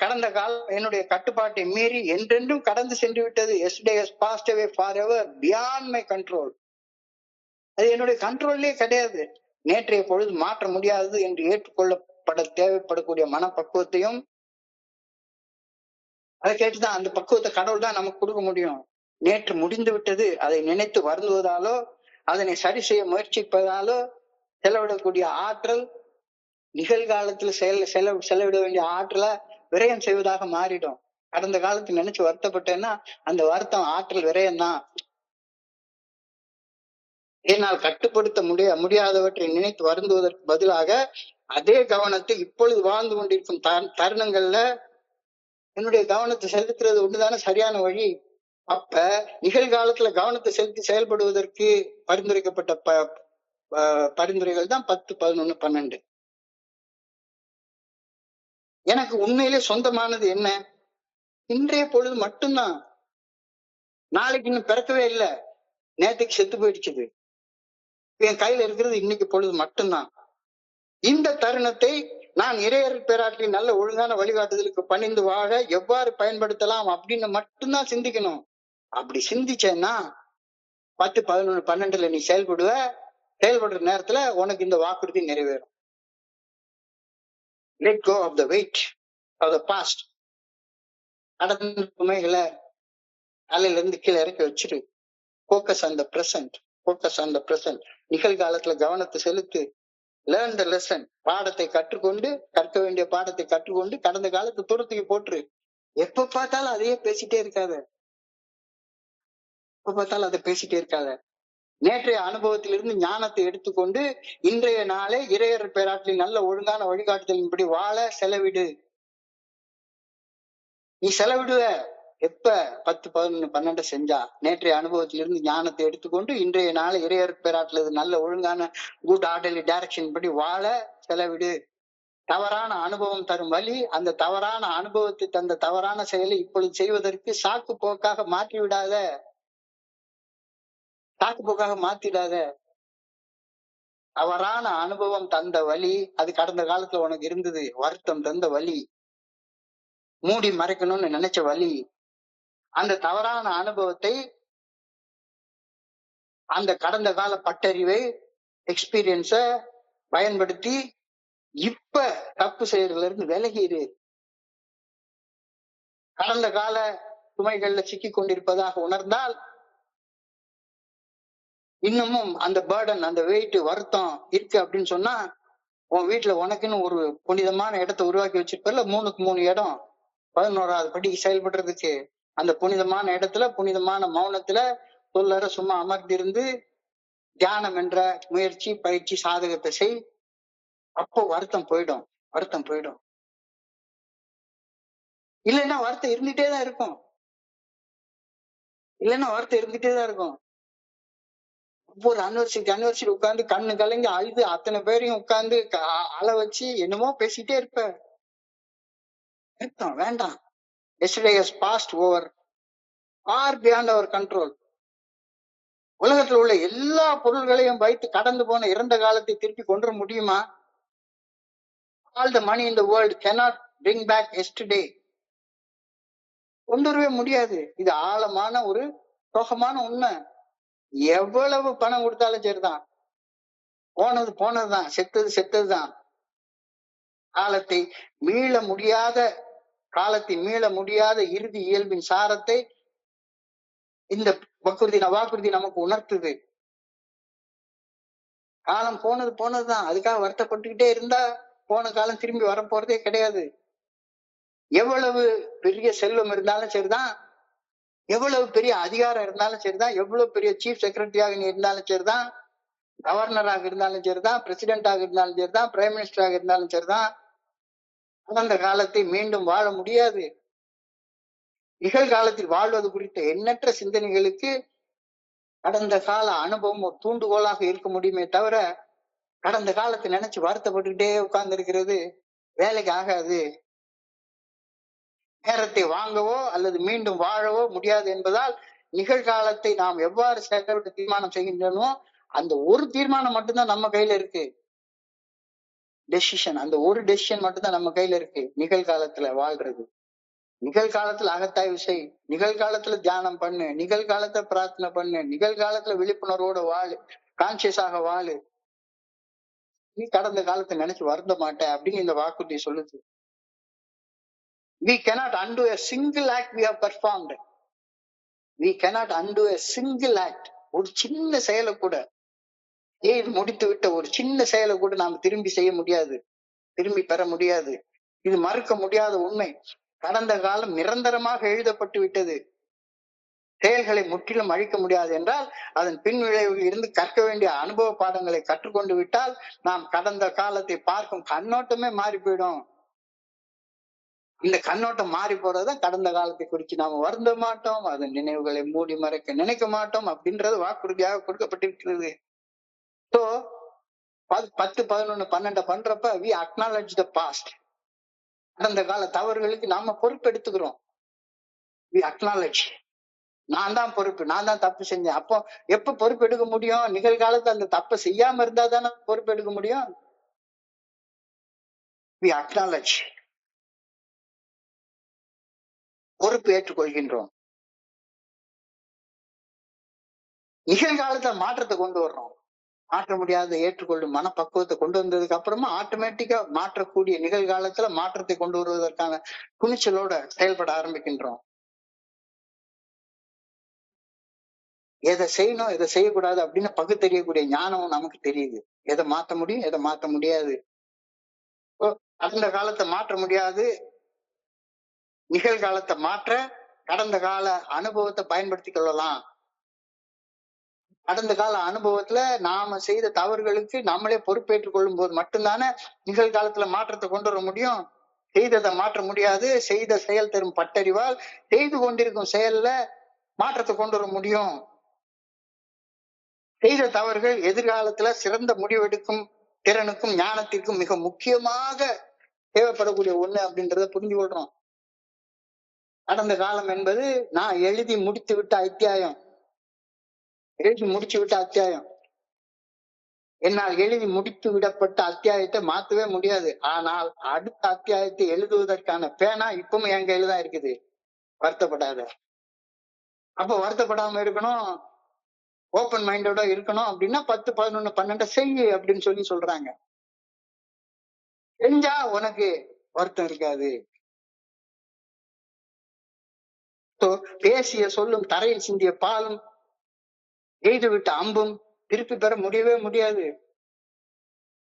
A: கடந்த காலம் என்னுடைய கட்டுப்பாட்டை மீறி என்றென்றும் கடந்து சென்று விட்டது. Yesterday has passed away forever beyond my control. அது என்னுடைய கண்ட்ரோல்லே கிடையாது. நேற்றைய பொழுது மாற்ற முடியாதது என்று ஏற்றுக்கொள்ளப்பட தேவைப்படக்கூடிய மனப்பக்குவத்தையும் அதை கேட்டுதான் அந்த பக்குவத்தை கடவுள் தான் நமக்கு கொடுக்க முடியும். நேற்று முடிந்து விட்டது, அதை நினைத்து வருந்துவதாலோ அதனை சரி செய்ய முயற்சிப்பதாலோ செலவிடக்கூடிய ஆற்றல் நிகழ்காலத்துல செலவிட வேண்டிய ஆற்றலை விரயம் செய்வதாக மாறிடும். கடந்த காலத்தை நினைச்சு வருத்தப்பட்டேன்னா அந்த வருத்தம் ஆற்றல் விரயம் தான். என்னால் கட்டுப்படுத்த முடியாதவற்றை நினைத்து வருந்துவதற்கு பதிலாக அதே கவனத்தை இப்பொழுது வாழ்ந்து கொண்டிருக்கும் தருணங்கள்ல என்னுடைய கவனத்தை செலுத்துறது ஒண்ணுதானே சரியான வழி. அப்ப நிகழ்காலத்துல கவனத்தை செலுத்தி செயல்படுவதற்கு பரிந்துரைக்கப்பட்ட பரிந்துரைகள் தான் 10, 11, 12. எனக்கு உண்மையிலே சொந்தமானது என்ன? இன்றைய பொழுது மட்டும்தான். நாளைக்கு இன்னும் பிறக்கவே இல்லை, நேத்துக்கு செத்து போயிடுச்சுது. என் கையில இருக்கிறது இன்னைக்கு பொழுது மட்டும்தான். இந்த தருணத்தை நான் இறையர் பேராற்றி நல்ல ஒழுங்கான வழிகாட்டுதலுக்கு பணிந்து வாழ எவ்வாறு பயன்படுத்தலாம் அப்படின்னு மட்டும்தான் சிந்திக்கணும். அப்படி சிந்திச்சேன்னா 10, 11, 12ல நீ செயல்படுற நேரத்துல உனக்கு இந்த வாக்குறுதி நிறைவேறும். Let go of the weight of the past. கடந்த சுமைகளை தலையில இருந்து கீழே இறக்கி வச்சிரு. Focus on the present. Focus on the present. நிகழ்காலத்துல கவனத்தை செலுத்து. Learn the lesson. பாடத்தை கற்றுக்கொண்டு, கற்க வேண்டிய பாடத்தை கற்றுக்கொண்டு கடந்த காலத்து தூரத்துக்கு போட்டுரு. எப்ப பார்த்தாலும் அதையே பேசிட்டே இருக்காத. எப்ப பார்த்தாலும் அதை பேசிட்டே இருக்காத. நேற்றைய அனுபவத்திலிருந்து ஞானத்தை எடுத்துக்கொண்டு இன்றைய நாளே இறையர் பேராற்றில் நல்ல ஒழுங்கான வழிகாட்டுதலின்படி வாழ செலவிடு. நீ செலவிடுவ எப்ப 10, 11, 12 செஞ்சா நேற்றைய அனுபவத்திலிருந்து ஞானத்தை எடுத்துக்கொண்டு இன்றைய நாளை இறையர் பேராற்றில் நல்ல ஒழுங்கான குட் ஆர்டர்லி டைரக்ஷன் படி வாழ செலவிடு. தவறான அனுபவம் தரும் வழி, அந்த தவறான அனுபவத்தை தந்த தவறான செயலை இப்பொழுது செய்வதற்கு சாக்கு போக்காக மாற்றி விடாத. சாக்கு போக்காக மாத்திடாத. தவறான அனுபவம் தந்த வழி, அது கடந்த காலத்துல உனக்கு இருந்தது. வருத்தம் தந்த வழி, மூடி மறைக்கணும்னு நினைச்ச வழி. அந்த தவறான அனுபவத்தை, அந்த கடந்த கால பட்டறிவை, எக்ஸ்பீரியன்ஸ பயன்படுத்தி இப்ப தப்பு செய்யறதுல இருந்து விலகிடு. கடந்த கால சுமைகள்ல சிக்கி கொண்டிருப்பதாக உணர்ந்தால் இன்னமும் அந்த பேர்டன், அந்த வெயிட், வருத்தம் இருக்கு அப்படின்னு சொன்னா உன் வீட்டுல உனக்குன்னு ஒரு புனிதமான இடத்தை உருவாக்கி வச்சிருப்பல, 3க்கு 3 இடம் 11வது படிக்கு செயல்படுறதுக்கு. அந்த புனிதமான இடத்துல, புனிதமான மௌனத்துல சொல்லற சும்மா அமர்ந்திருந்து தியானம் என்ற முயற்சி, பயிற்சி, சாதகத்தை செய். அப்போ வருத்தம் போயிடும். வருத்தம் போயிடும். இல்லைன்னா வருத்தம் இருந்துட்டே தான் இருக்கும். இல்லைன்னா வருத்தம் இருந்துட்டே தான் இருக்கும். ஒவ்வொரு அனிவர்சரி உட்கார்ந்து கண்ணு கலங்கி அழுது அத்தனை பேரையும் உட்கார்ந்து அழ வச்சு என்னமோ பேசிட்டே இருப்ப. வேண்டாம். Yesterday has passed over, far beyond our control. உலகத்தில் உள்ள எல்லா பொருள்களையும் வைத்து கடந்து போன இறந்த காலத்தை திருப்பி கொண்டு வர முடியுமா? All the money in the world cannot bring back yesterday. கொண்டு வரவே முடியாது. இது ஆழமான ஒரு சோகமான உண்மை. எவ்வளவு பணம் கொடுத்தாலும் சரிதான், போனது போனதுதான், செத்தது செத்ததுதான். காலத்தை மீள முடியாத இறுதி இயல்பின் சாரத்தை இந்த வாக்குறுதி நமக்கு உணர்த்துது. காலம் போனது போனதுதான். அதுக்காக வருத்தப்பட்டுக்கிட்டே இருந்தா போன காலம் திரும்பி வரப்போறதே கிடையாது. எவ்வளவு பெரிய செல்வம் இருந்தாலும் சரிதான், எவ்வளவு பெரிய அதிகாரம் இருந்தாலும் சரிதான், எவ்வளவு பெரிய சீஃப் செக்ரட்டரியாக நீ இருந்தாலும் சரிதான், கவர்னராக இருந்தாலும் சரிதான், பிரசிடென்டாக இருந்தாலும் சரிதான், பிரைம் மினிஸ்டராக இருந்தாலும் சரிதான், அந்த காலத்தை மீண்டும் வாழ முடியாது. நிகழ்காலத்தில் வாழ்வது குறித்த எண்ணற்ற சிந்தனைகளுக்கு கடந்த கால அனுபவம் ஒரு தூண்டுகோலாக இருக்க முடியுமே தவிர கடந்த காலத்தை நினைச்சு வருத்தப்பட்டுக்கிட்டே உட்கார்ந்து இருக்கிறது வேலைக்கு ஆகாது. நேரத்தை வாங்கவோ அல்லது மீண்டும் வாழவோ முடியாது என்பதால் நிகழ்காலத்தை நாம் எவ்வாறு செயல்பட்டு தீர்மானம் செய்கின்றனோ அந்த ஒரு தீர்மானம் மட்டும்தான் நம்ம கையில இருக்கு. டெசிஷன், அந்த ஒரு டெசிஷன் மட்டும்தான் நம்ம கையில இருக்கு. நிகழ்காலத்துல வாழ்றது, நிகழ்காலத்துல அகத்தாய்வு செய், நிகழ்காலத்துல தியானம் பண்ணு, நிகழ்காலத்துல பிரார்த்தனை பண்ணு, நிகழ்காலத்துல விழிப்புணர்வோட வாழு, கான்சியஸாக வாழு. நீ கடந்த காலத்தை நினைச்சு வருந்த மாட்ட அப்படின்னு இந்த வாக்குறுதி சொல்லுது. We cannot undo a single act we have performed. We cannot undo a single act. ஒரு சின்ன செயலை கூட, முடித்து விட்ட ஒரு சின்ன செயலை கூட நாம் திரும்பி செய்ய முடியாது, திரும்பி பெற முடியாது. இது மறுக்க முடியாத உண்மை. கடந்த காலம் நிரந்தரமாக எழுதப்பட்டு விட்டது. செயல்களை முற்றிலும் அழிக்க முடியாது என்றால் அதன் பின் விளைவில் இருந்து கற்க வேண்டிய அனுபவ பாடங்களை கற்றுக்கொண்டு விட்டால் நாம் கடந்த காலத்தை பார்க்கும் கண்ணோட்டமே மாறி போயிடும். இந்த கண்ணோட்டம் மாறி போறதுதான் கடந்த காலத்தை குறித்து நாம வருந்த மாட்டோம், அதன் நினைவுகளை மூடி மறைக்க நினைக்க மாட்டோம் அப்படின்றது வாக்குறுதியாக கொடுக்கப்பட்டிருக்கிறது. ஸோ 10, 11, 12 பண்றப்ப we acknowledge the past. கடந்த கால தவறுகளுக்கு நாம பொறுப்பெடுத்துக்கிறோம். we acknowledge. நான் தான் பொறுப்பு, நான் தான் தப்பு செஞ்சேன். அப்போ எப்ப பொறுப்பு எடுக்க முடியும்? நிகழ்காலத்துல அந்த தப்பை செய்யாம இருந்தா தானே பொறுப்பு எடுக்க முடியும். we acknowledge, பொறுப்பு ஏற்றுக்கொள்கின்றோம். நிகழ்காலத்துல மாற்றத்தை கொண்டு வர்றோம். மாற்ற முடியாத ஏற்றுக்கொள்ளும் மனப்பக்குவத்தை கொண்டு வந்ததுக்கு அப்புறமா ஆட்டோமேட்டிக்கா மாற்றக்கூடிய நிகழ்காலத்துல மாற்றத்தை கொண்டு வருவதற்கான துணிச்சலோட செயல்பட ஆரம்பிக்கின்றோம். எதை செய்யணும், எதை செய்யக்கூடாது அப்படின்னு பகுத்தறியக்கூடிய ஞானம் நமக்கு தெரியுது. எதை மாத்த முடியும், எதை மாத்த முடியாது. கடந்த காலத்தை மாற்ற முடியாது, நிகழ்காலத்தை மாற்ற கடந்த கால அனுபவத்தை பயன்படுத்திக் கொள்ளலாம். கடந்த கால அனுபவத்துல நாம செய்த தவறுகளுக்கு நம்மளே பொறுப்பேற்றுக் கொள்ளும் போது மட்டும்தானே நிகழ்காலத்துல மாற்றத்தை கொண்டு வர முடியும். செய்ததை மாற்ற முடியாது. செய்த செயல் தரும் பட்டறிவால் செய்து கொண்டிருக்கும் செயல்ல மாற்றத்தை கொண்டு வர முடியும். செய்த தவறுகள் எதிர்காலத்துல சிறந்த முடிவெடுக்கும் திறனுக்கும் ஞானத்திற்கும் மிக முக்கியமாக தேவைப்படக்கூடிய ஒண்ணு அப்படின்றத புரிஞ்சு கொள்றோம். கடந்த காலம் என்பது நான் எழுதி முடித்து விட்ட அத்தியாயம். எழுதி முடிச்சு விட்ட அத்தியாயம். என்னால் எழுதி முடித்து விடப்பட்ட அத்தியாயத்தை மாத்தவே முடியாது. ஆனால் அடுத்த அத்தியாயத்தை எழுதுவதற்கான பேனா இப்பவும் என் கையில தான் இருக்குது. வருத்தப்படாத. அப்ப வருத்தப்படாம இருக்கணும், ஓப்பன் மைண்டோட இருக்கணும் அப்படின்னா 10, 11, 12 செய்யு அப்படின்னு சொல்றாங்க. செஞ்சா உனக்கு வருத்தம் இருக்காது. பேசிய சொல்லும் தரையில் சிந்திய பாலும் எய்து விட்ட அம்பும் திருப்பி பெற முடியவே முடியாது.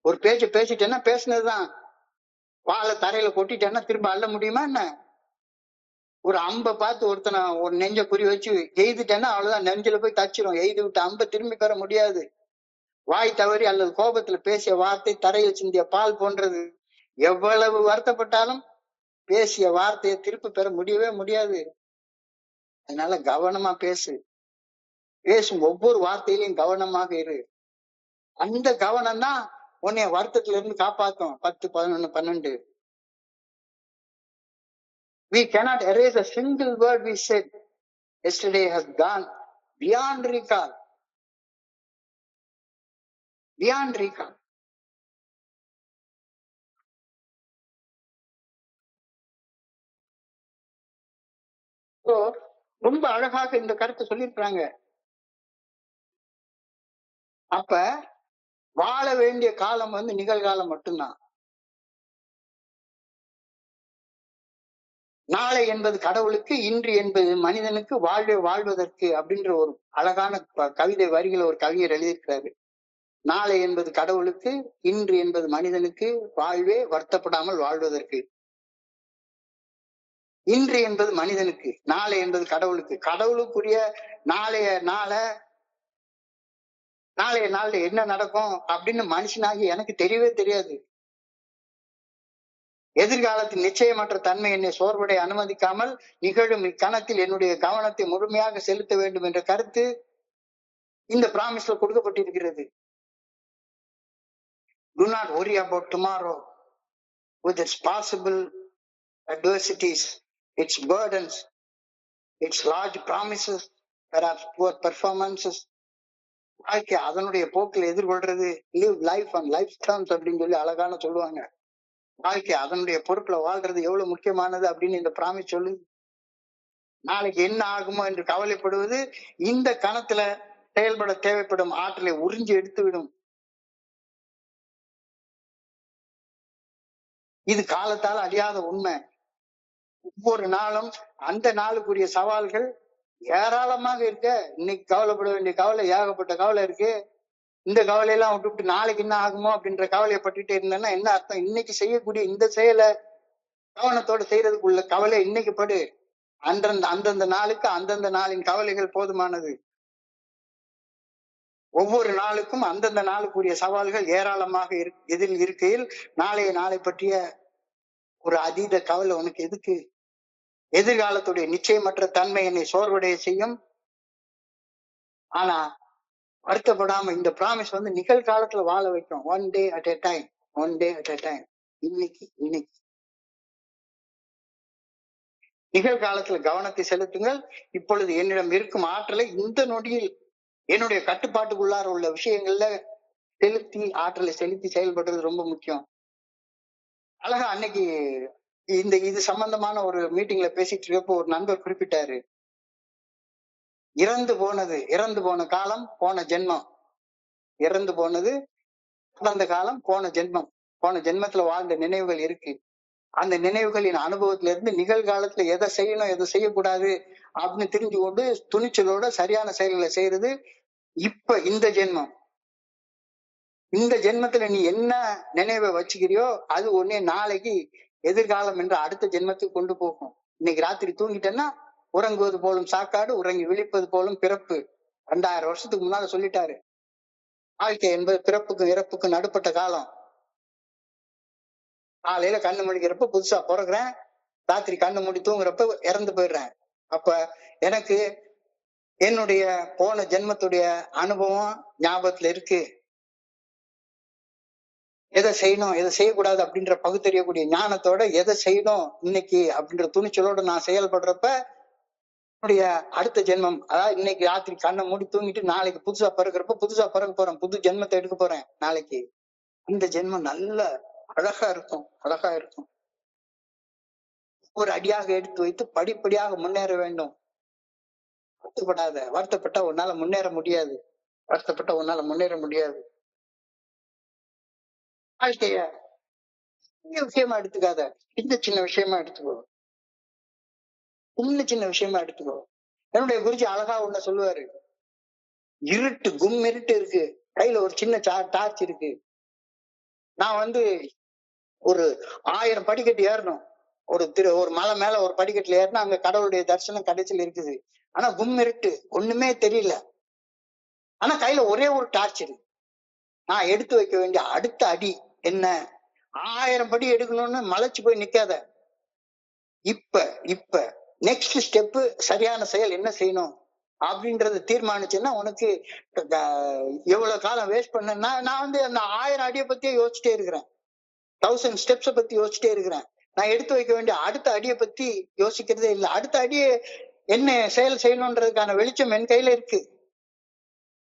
A: ஒரு பேச்சு பேசிட்டேன்னா பேசினதுதான். வாழை தரையில கொட்டிட்டேன்னா திரும்ப அள்ள முடியுமா என்ன? ஒரு அம்பை பார்த்து ஒருத்தனை ஒரு நெஞ்ச குறி வச்சு எய்துட்டேன்னா அவ்வளவுதான், நெஞ்சில போய் தச்சிரும். எய்து விட்ட அம்பை திரும்பி பெற முடியாது. வாய் தவறி அல்லது கோபத்துல பேசிய வார்த்தை தரையில் சிந்திய பால் போன்றது. எவ்வளவு வருத்தப்பட்டாலும் பேசிய வார்த்தையை திருப்பி பெற முடியவே முடியாது. அதனால கவனமா பேசு. பேசும் ஒவ்வொரு வார்த்தையிலையும் கவனமாக இரு. அந்த கவனம் தான் உன்னைய வருத்தத்துல இருந்து காப்பாத்தும். 10, 11, 12. We cannot erase a single word we said yesterday has gone beyond recall. Beyond recall. So ரொம்ப அழகாக இந்த கருத்தை சொல்லியிருக்கிறாங்க. அப்ப வாழ வேண்டிய காலம் வந்து நிகழ்காலம் மட்டும்தான். நாளை என்பது கடவுளுக்கு, இன்று என்பது மனிதனுக்கு, வாழ்வதற்கு அப்படின்ற ஒரு அழகான கவிதை வரிகளை ஒரு கவிஞர் எழுதியிருக்கிறாரு. நாளை என்பது கடவுளுக்கு, இன்று என்பது மனிதனுக்கு, வாழ்வே வருத்தப்படாமல் வாழ்வதற்கு. இன்று என்பது மனிதனுக்கு, நாளை என்பது கடவுளுக்கு. கடவுளுக்குரிய நாளைய நாள்ல என்ன நடக்கும் அப்படின்னு மனுஷனாகி எனக்கு தெரியவே தெரியாது. எதிர்காலத்தின் நிச்சயமற்ற தன்மை என்னை சோர்வடைய அனுமதிக்காமல் நிகழும் இக்கணத்தில் என்னுடைய கவனத்தை முழுமையாக செலுத்த வேண்டும் என்ற கருத்து இந்த பிராமிஸ்ல கொடுக்கப்பட்டிருக்கிறது. Do not worry about tomorrow with its possible adversities, its burdens, its large promises, perhaps poor performances. வாழ்க்கை அதனுடைய போக்கில் எதிர்கொள்றது. live life on life terms அப்படின்னு சொல்லி அழகான சொல்லுவாங்க. வாழ்க்கை அதனுடைய பொறுப்புல வாழ்றது எவ்வளவு முக்கியமானது அப்படின்னு இந்த பிராமிஸ் சொல்லு. நாளைக்கு என்ன ஆகுமோ என்று கவலைப்படுவது இந்த கணத்துல செயல்பட தேவைப்படும் ஆற்றலை உறிஞ்சி எடுத்து விடும். இது காலத்தால் அழியாத உண்மை. ஒவ்வொரு நாளும் அந்த நாளுக்குரிய சவால்கள் ஏராளமாக இருக்க. இன்னைக்கு கவலைப்பட வேண்டிய கவலை ஏகப்பட்ட கவலை இருக்கு. இந்த கவலையெல்லாம் விட்டுவிட்டு நாளைக்கு என்ன ஆகுமோ அப்படின்ற கவலையப்பட்டுட்டே இருந்தேன்னா என்ன அர்த்தம்? இன்னைக்கு செய்யக்கூடிய இந்த செயலை கவனத்தோட செய்யறதுக்குள்ள கவலை இன்னைக்கு படு. அந்தந்த நாளுக்கு அந்தந்த நாளின் கவலைகள் போதுமானது. ஒவ்வொரு நாளுக்கும் அந்தந்த நாளுக்குரிய சவால்கள் ஏராளமாக எதில் இருக்கையில் நாளை பற்றிய ஒரு அதீத கவலை உனக்கு எதுக்கு? எதிர்காலத்துடைய நிச்சயமற்ற தன்மை என்னை சோர்வடைய செய்யும். ஆனா வருத்தப்படாம இந்த பிராமிஸ் வந்து நிகழ்காலத்துல வாழ வைக்கும். One day at a time, one day at a time. இன்னைக்கு நிகழ்காலத்துல கவனத்தை செலுத்துங்கள். இப்பொழுது என்னிடம் இருக்கும் ஆற்றலை இந்த நொடியில் என்னுடைய கட்டுப்பாட்டுக்குள்ளார உள்ள விஷயங்கள்ல செலுத்தி ஆற்றலை செலுத்தி செயல்படுறது ரொம்ப முக்கியம். அழகா அன்னைக்கு இது சம்பந்தமான ஒரு மீட்டிங்ல பேசிட்டு இருக்கப்போ ஒரு நண்பர் குறிப்பிட்டாரு, இறந்து போன காலம் போன ஜென்மம், இறந்து போனது கடந்த காலம் போன ஜென்மம், போன ஜென்மத்துல வாழ்ந்த நினைவுகள் இருக்கு. அந்த நினைவுகளின் அனுபவத்துல இருந்து நிகழ்காலத்துல எதை செய்யணும் எதை செய்யக்கூடாது அப்படின்னு தெரிஞ்சு கொண்டு துணிச்சலோட சரியான செயல்களை செய்யறது இப்ப இந்த ஜென்மம். இந்த ஜென்மத்துல நீ என்ன நினைவை வச்சுக்கிறியோ அது ஒன்னே நாளைக்கு எதிர்காலம் என்ற அடுத்த ஜென்மத்துக்கு கொண்டு போகும். இன்னைக்கு ராத்திரி தூங்கிட்டேன்னா உறங்குவது போலும் சாக்காடு, உறங்கி விழிப்பது போலும் பிறப்பு. 2000 வருஷத்துக்கு முன்னால சொல்லிட்டாரு. வாழ்க்கை என்பது பிறப்புக்கும் இறப்புக்கும் நடுப்பட்ட காலம். காலையில கண்ணு முடிக்கிறப்ப புதுசா பிறகுறேன், ராத்திரி கண்ணு மூடி தூங்குறப்ப இறந்து போயிடுறேன். அப்ப எனக்கு என்னுடைய போன ஜென்மத்துடைய அனுபவம் ஞாபகத்துல இருக்கு. எதை செய்யணும் எதை செய்யக்கூடாது அப்படின்ற பகுத்தறியக்கூடிய ஞானத்தோட எதை செய்யணும் இன்னைக்கு அப்படின்ற துணிச்சலோட நான் செயல்படுறப்ப என்னுடைய அடுத்த ஜென்மம், அதாவது இன்னைக்கு ராத்திரி கண்ணை மூடி தூங்கிட்டு நாளைக்கு புதுசா பிறகுறப்ப புதுசா பிறக்க போறேன், புது ஜென்மத்தை எடுக்க போறேன் நாளைக்கு. இந்த ஜென்மம் நல்ல அழகா இருக்கும், அழகா இருக்கும். ஒரு அடியாக எடுத்து வைத்து படிப்படியாக முன்னேற வேண்டும். வருத்தப்படாத, வருத்தப்பட்டா உன்னால முன்னேற முடியாது, வருத்தப்பட்டா உன்னால முன்னேற முடியாது. வாழ்க்கைய சின்ன விஷயமா எடுத்துக்காத, சின்ன விஷயமா எடுத்துக்கோ, சின்ன விஷயமா எடுத்துக்கோ. என்னுடைய குருஜி அழகா ஒண்ணு சொல்லுவாரு, இருட்டு கும் இருட்டு இருக்கு, கையில ஒரு சின்ன டார்ச் இருக்கு. நான் ஒரு 1000 படிக்கட்டு ஏறணும், ஒரு மலை மேல ஒரு படிக்கட்டுல ஏறினா அங்க கடவுளுடைய தரிசனம் கடைசியில் இருக்குது. ஆனா கும் இருட்டு, ஒண்ணுமே தெரியல. ஆனா கையில ஒரே ஒரு டார்ச் இருக்கு. நான் எடுத்து வைக்க வேண்டிய அடுத்த அடி என்ன? 1000 படி எடுக்கணும்னு மலைச்சு போய் நிக்காத. இப்ப இப்ப நெக்ஸ்ட் ஸ்டெப் சரியான செயல் என்ன செய்யணும் அப்படின்றத தீர்மானிச்சுன்னா உனக்கு எவ்வளவு காலம் வேஸ்ட் பண்ண. நான் அந்த 1000 அடியை பத்தியே யோசிச்சுட்டே இருக்கிறேன், 1000 ஸ்டெப்ஸை பத்தி யோசிச்சுட்டே இருக்கிறேன். நான் எடுத்து வைக்க வேண்டிய அடுத்த அடியை பத்தி யோசிக்கிறதே இல்லை. அடுத்த அடியை என்ன செயல் செய்யணுன்றதுக்கான வெளிச்சம் என் கையில இருக்கு.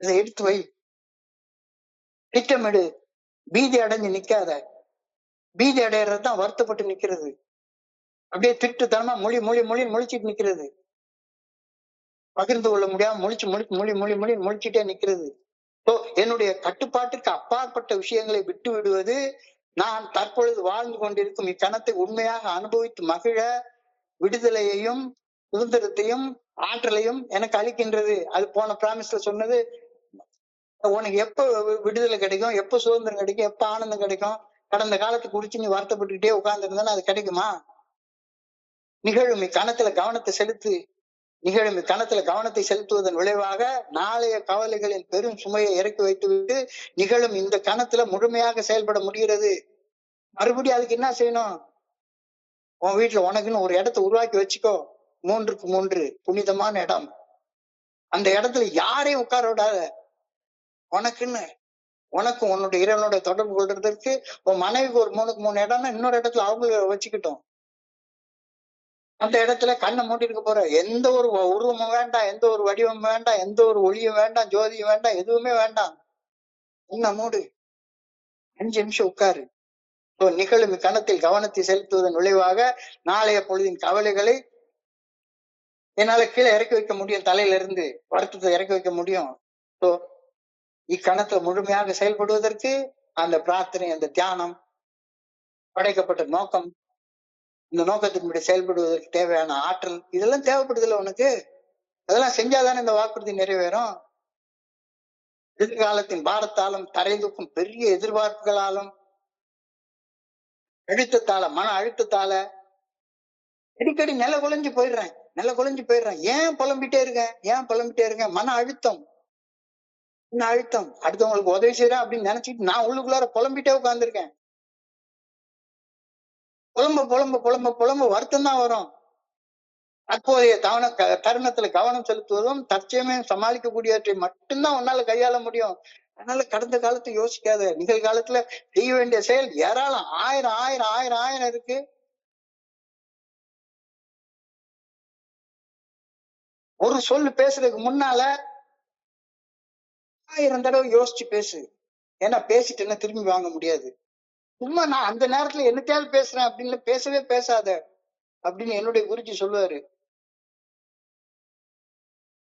A: இதை எடுத்து வை, திட்டமிடு. பீதி அடைஞ்சு நிக்காத. பீதி அடையறதுதான் வருத்தப்பட்டு நிக்கிறது. அப்படியே திருட்டுத்தனமா முழிச்சிட்டு நிக்கிறது. பகிர்ந்து கொள்ள முடியாம முழிச்சுட்டே நிக்கிறது. என்னுடைய கட்டுப்பாட்டுக்கு அப்பாற்பட்ட விஷயங்களை விட்டு விடுவது, நான் தற்பொழுது வாழ்ந்து கொண்டிருக்கும் இக்கணத்தை உண்மையாக அனுபவித்து மகிழ விடுதலையையும் சுதந்திரத்தையும் ஆற்றலையும் எனக்கு அளிக்கின்றது. அது போன பிராமிஸ்ல சொன்னது, உனக்கு எப்ப விடுதலை கிடைக்கும், எப்ப சுதந்திரம் கிடைக்கும், எப்ப ஆனந்தம் கிடைக்கும்? கடந்த காலத்தை குடிச்சு நீ வருத்தப்பட்டுக்கிட்டே உட்கார்ந்து இருந்தா அது கிடைக்குமா? நிகழும் இக்கணத்துல கவனத்தை செலுத்து. நிகழும் இக்கணத்துல கவனத்தை செலுத்துவதன் விளைவாக நாளைய கவலைகளின் பெரும் சுமையை இறக்கி வைத்துவிட்டு நிகழும் இந்த கணத்துல முழுமையாக செயல்பட முடிகிறது. மறுபடியும் அதுக்கு என்ன செய்யணும்? உன் வீட்டுல உனக்குன்னு ஒரு இடத்தை உருவாக்கி வச்சுக்கோ. 3க்கு 3 புனிதமான இடம். அந்த இடத்துல யாரையும் உட்கார விடாத. உனக்கு உன்னுடைய இறைவனோட தொடர்பு கொள்றதுக்கு உன் மனைவிக்கு ஒரு 3க்கு 3 இடம்னா இன்னொரு இடத்துல அவங்கள வச்சுக்கிட்டோம். அந்த இடத்துல கண்ணை மூடி இருக்க போற. எந்த ஒரு உருவமும் வேண்டாம், எந்த ஒரு வடிவமும் வேண்டாம், எந்த ஒரு ஒளியும் வேண்டாம், ஜோதியும் வேண்டாம், எதுவுமே வேண்டாம். என்ன மூடு, 5 நிமிஷம் உட்காரு. நிகழும் இக்கணத்தில் கவனத்தை செலுத்துவதன் விளைவாக நாளைய பொழுதின் கவலைகளை என்னால கீழே இறக்கி வைக்க முடியும். தலையில இருந்து வருத்தத்தை இறக்கி வைக்க முடியும். இக்கணத்தை முழுமையாக செயல்படுவதற்கு அந்த பிரார்த்தனை, அந்த தியானம், படைக்கப்பட்ட நோக்கம், இந்த நோக்கத்தின்படி செயல்படுவதற்கு தேவையான ஆற்றல், இதெல்லாம் தேவைப்படுதில்ல உனக்கு? அதெல்லாம் செஞ்சாதானே இந்த வாக்குறுதி நிறைவேறும். எதிர்காலத்தின் பாரத்தாலும் தரை தூக்கும் பெரிய எதிர்பார்ப்புகளாலும் அழுத்தத்தால, மன அழுத்தத்தால அடிக்கடி நில குலைஞ்சு போயிடுறேன். ஏன் புலம்பிட்டே இருக்கேன்? மன அழுத்தம். அடுத்தவங்களுக்கு உதவி செய்யறேன் அப்படின்னு நினைச்சிட்டு நான் உள்ளுக்குள்ளார புலம்பிட்டே உட்கார்ந்துருக்கேன். புலம்ப வருத்தம் தான் வரும். தற்போதைய தருணத்துல கவனம் செலுத்துவதும் தற்சயமே சமாளிக்கக்கூடியவற்றை மட்டும்தான் உன்னால கையாள முடியும். அதனால கடந்த காலத்தை யோசிக்காத. நிகழ்காலத்துல செய்ய வேண்டிய செயல் ஏராளம், ஆயிரம் இருக்கு. ஒரு சொல்லு பேசுறதுக்கு முன்னால 1000 தடவை யோசிச்சு பேசு. ஏன்னா பேசிட்டேன்னா திரும்பி வாங்க முடியாது. சும்மா நான் அந்த நேரத்துல என்னத்தையாவது பேசுறேன் அப்படின்னு பேசவே பேசாத அப்படின்னு என்னுடைய குருஜி சொல்லுவாரு.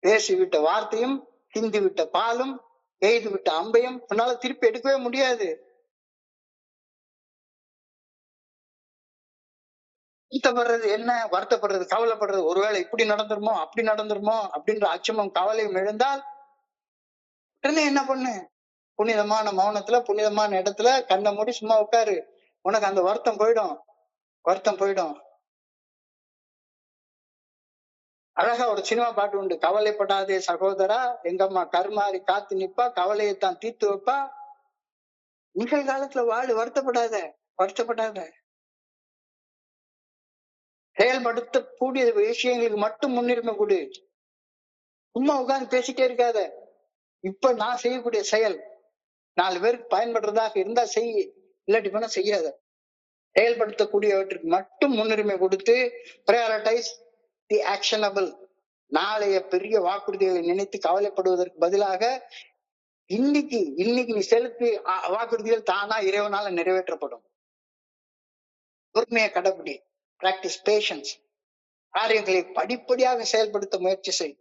A: பேசிவிட்ட வார்த்தையும் சிந்தி விட்ட பாலும் எய்து விட்ட அம்பையும் உன்னால திருப்பி எடுக்கவே முடியாது. வருத்தப்படுறது என்ன, வருத்தப்படுறது, கவலைப்படுறது, ஒருவேளை இப்படி நடந்துருமோ அப்படி நடந்துருமோ அப்படின்ற அச்சமும் கவலையும் எழுந்தால் உடனே என்ன பண்ணு, புனிதமான மௌனத்துல புனிதமான இடத்துல கண்ணை மூடி சும்மா உட்காரு. உனக்கு அந்த வருத்தம் போயிடும், வருத்தம் போயிடும். அழகா ஒரு சினிமா பாட்டு உண்டு, கவலைப்படாதே சகோதரா எங்க அம்மா கருமாறி காத்து நிப்பா கவலையைத்தான் தீர்த்து வைப்பா. நிகழ்காலத்துல வாழு, வருத்தப்படாத, வருத்தப்படாத. செயல்படுத்தக்கூடிய விஷயங்களுக்கு மட்டும் முன்னுரிமை கொடு. சும்மா உட்கார்ந்து பேசிட்டே இருக்காத. இப்ப நான் செய்யக்கூடிய செயல் 4 பேருக்கு பயன்படுறதாக இருந்தா செய், இல்லாட்டி பண்ண செய்யாத. செயல்படுத்தக்கூடியவற்றுக்கு மட்டும் முன்னுரிமை கொடுத்து பிரையாரிட்டைஸ் தி ஆக்ஷனபிள். நாளைய பெரிய வாக்குறுதிகளை நினைத்து கவலைப்படுவதற்கு பதிலாக இன்னைக்கு நீ செலுத்தி வாக்குறுதிகள் தானா இறைவனால நிறைவேற்றப்படும். பொறுமையை கடைபிடி, பிராக்டிஸ் பேஷன்ஸ். காரியங்களை படிப்படியாக செயல்படுத்த முயற்சி செய்.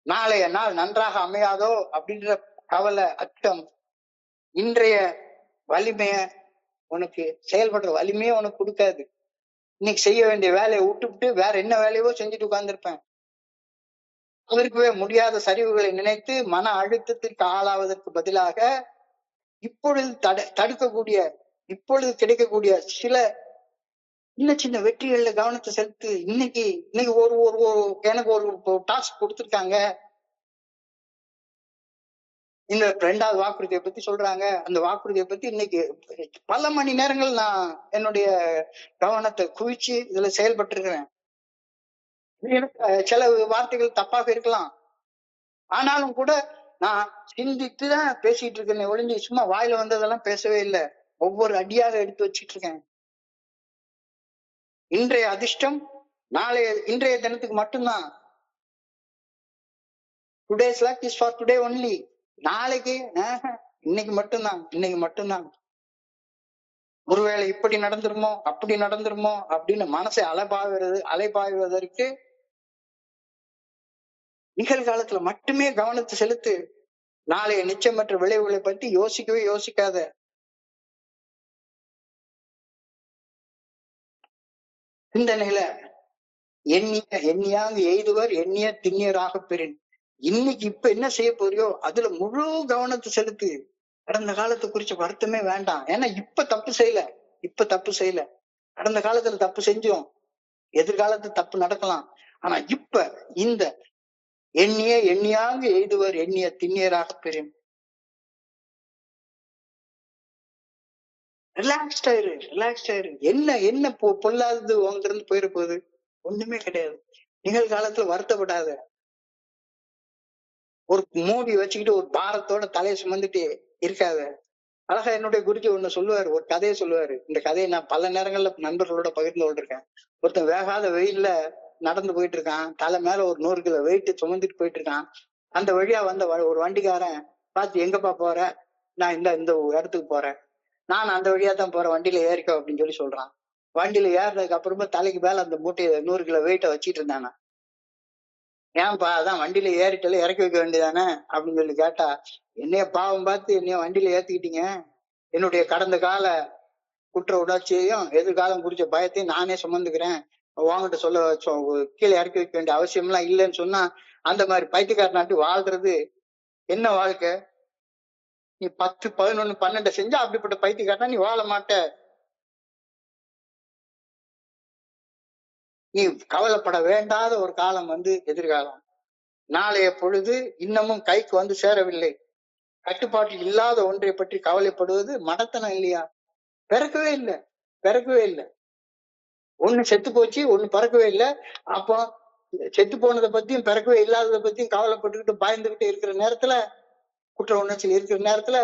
A: நாளைய நாள் நன்றாக அமையாதோ அப்படின்ற கவலை, அச்சம் இன்றைய வலிமைய உனக்கு செயல்படுற வலிமையே உனக்கு கொடுக்காது. இன்னைக்கு செய்ய வேண்டிய வேலையை விட்டுவிட்டு வேற என்ன வேலையோ செஞ்சுட்டு உட்கார்ந்துருப்பேன். தவிர்க்கவே முடியாத சரிவுகளை நினைத்து மன அழுத்தத்திற்கு ஆளாவதற்கு பதிலாக இப்பொழுது தடுக்கக்கூடிய, இப்பொழுது கிடைக்கக்கூடிய சில சின்ன சின்ன வெற்றிகள்ல கவனத்தை செலுத்து. இன்னைக்கு ஒரு எனக்கு ஒரு டாஸ்க் கொடுத்துருக்காங்க. இந்த 2வது வாக்குறுதியை பத்தி சொல்றாங்க. அந்த வாக்குறுதியை பத்தி இன்னைக்கு பல மணி நேரங்கள் நான் என்னுடைய கவனத்தை குவிச்சு இதுல செயல்பட்டு இருக்கிறேன். சில வார்த்தைகள் தப்பாக இருக்கலாம், ஆனாலும் கூட நான் சிந்தித்துதான் பேசிட்டு இருக்கேன் ஒழிஞ்சு சும்மா வாயில வந்ததெல்லாம் பேசவே இல்லை. ஒவ்வொரு அடியாக எடுத்து வச்சிட்டு இருக்கேன். இன்றைய அதிர்ஷ்டம் இன்றைய தினத்துக்கு மட்டும்தான். Today's luck is for today only. நாளைக்கு இன்னைக்கு மட்டும்தான், இன்னைக்கு மட்டும்தான். ஒருவேளை இப்படி நடந்துருமோ அப்படி நடந்துருமோ அப்படின்னு மனசை அலைபாய்வதற்கு நிகழ்காலத்துல மட்டுமே கவனத்தை செலுத்து. நாளைய நிச்சயமற்ற விளைவுகளை பற்றி யோசிக்கவே யோசிக்காத. சிந்தனையில எண்ணியாக எய்துவர் எண்ணிய திண்ணியராக பெறின். இன்னைக்கு இப்ப என்ன செய்ய போறியோ அதுல முழு கவனத்தை செலுத்து. கடந்த காலத்தை குறிச்ச வருத்தமே வேண்டாம். ஏன்னா இப்ப தப்பு செய்யல. கடந்த காலத்துல தப்பு செஞ்சோம், எதிர்காலத்துல தப்பு நடக்கலாம். ஆனா இப்ப இந்த எண்ணியாக எய்துவர் எண்ணிய திண்ணியராக பெறும். ரிலாக்ஸ்ட் ஆயிரு. என்ன பொல்லாதது உங்கிருந்து போயிட போகுது? ஒண்ணுமே கிடையாது. நிகழ்காலத்துல வருத்தப்படாத. ஒரு மூடி வச்சுக்கிட்டு ஒரு பாரத்தோட தலையை சுமந்துட்டு இருக்காத. அழகா என்னுடைய குருஜி ஒண்ணு சொல்லுவாரு, ஒரு கதையை சொல்லுவாரு. இந்த கதையை நான் பல நேரங்கள்ல நண்பர்களோட பகிர்ந்து கொண்டிருக்கேன். ஒருத்தன் வேகாத வெயில்ல நடந்து போயிட்டு இருக்கான். தலை மேல ஒரு 100 கிலோ வெயிட் சுமந்துட்டு போயிட்டு இருக்கான். அந்த வழியா வந்த ஒரு வண்டிக்காரன் பார்த்து, எங்கப்பா போற? நான் இந்த இடத்துக்கு போறேன். நான் அந்த வழியா தான் போறேன், வண்டியில ஏறிக்கோ அப்படின்னு சொல்லி சொல்றான். வண்டியில ஏறினதுக்கு அப்புறமா தலைக்கு மேல அந்த மூட்டையை 100 கிலோ வெயிட்ட வச்சிட்டு இருந்தானா. ஏன்பா அதான் வண்டியில ஏறிட்டாலும் இறக்கி வைக்க வேண்டியதானே அப்படின்னு சொல்லி கேட்டா, என்னைய பாவம் பார்த்து என்னைய வண்டியில ஏத்திக்கிட்டீங்க, என்னுடைய கடந்த கால குற்ற உணர்ச்சியையும் எதிர்காலம் குறிச்ச பயத்தையும் நானே சுமந்துக்கிறேன், உங்ககிட்ட கீழே இறக்கி வைக்க வேண்டிய அவசியம் எல்லாம் இல்லைன்னு சொன்னா, அந்த மாதிரி பைத்தியக்கார நாட்டு வாழ்றது என்ன வாழ்க்கை? நீ 10, 11, 12 செஞ்சா அப்படிப்பட்ட பைத்தியக்காரனா நீ வாழ மாட்ட. நீ கவலைப்பட வேண்டாத ஒரு காலம் எதிர்காலம். நாளைய பொழுது இன்னமும் கைக்கு வந்து சேரவில்லை. கட்டுப்பாட்டில் இல்லாத ஒன்றை பற்றி கவலைப்படுவது மடத்தனம் இல்லையா? பிறக்கவே இல்லை. ஒண்ணு செத்து போச்சு, ஒண்ணு பிறக்கவே இல்லை. அப்போ செத்து போனதை பத்தியும் பிறக்கவே இல்லாததை பத்தியும் கவலைப்பட்டுக்கிட்டு பயந்துகிட்டு இருக்கிற நேரத்துல, குற்ற உணர்ச்சியில் இருக்கிற நேரத்துல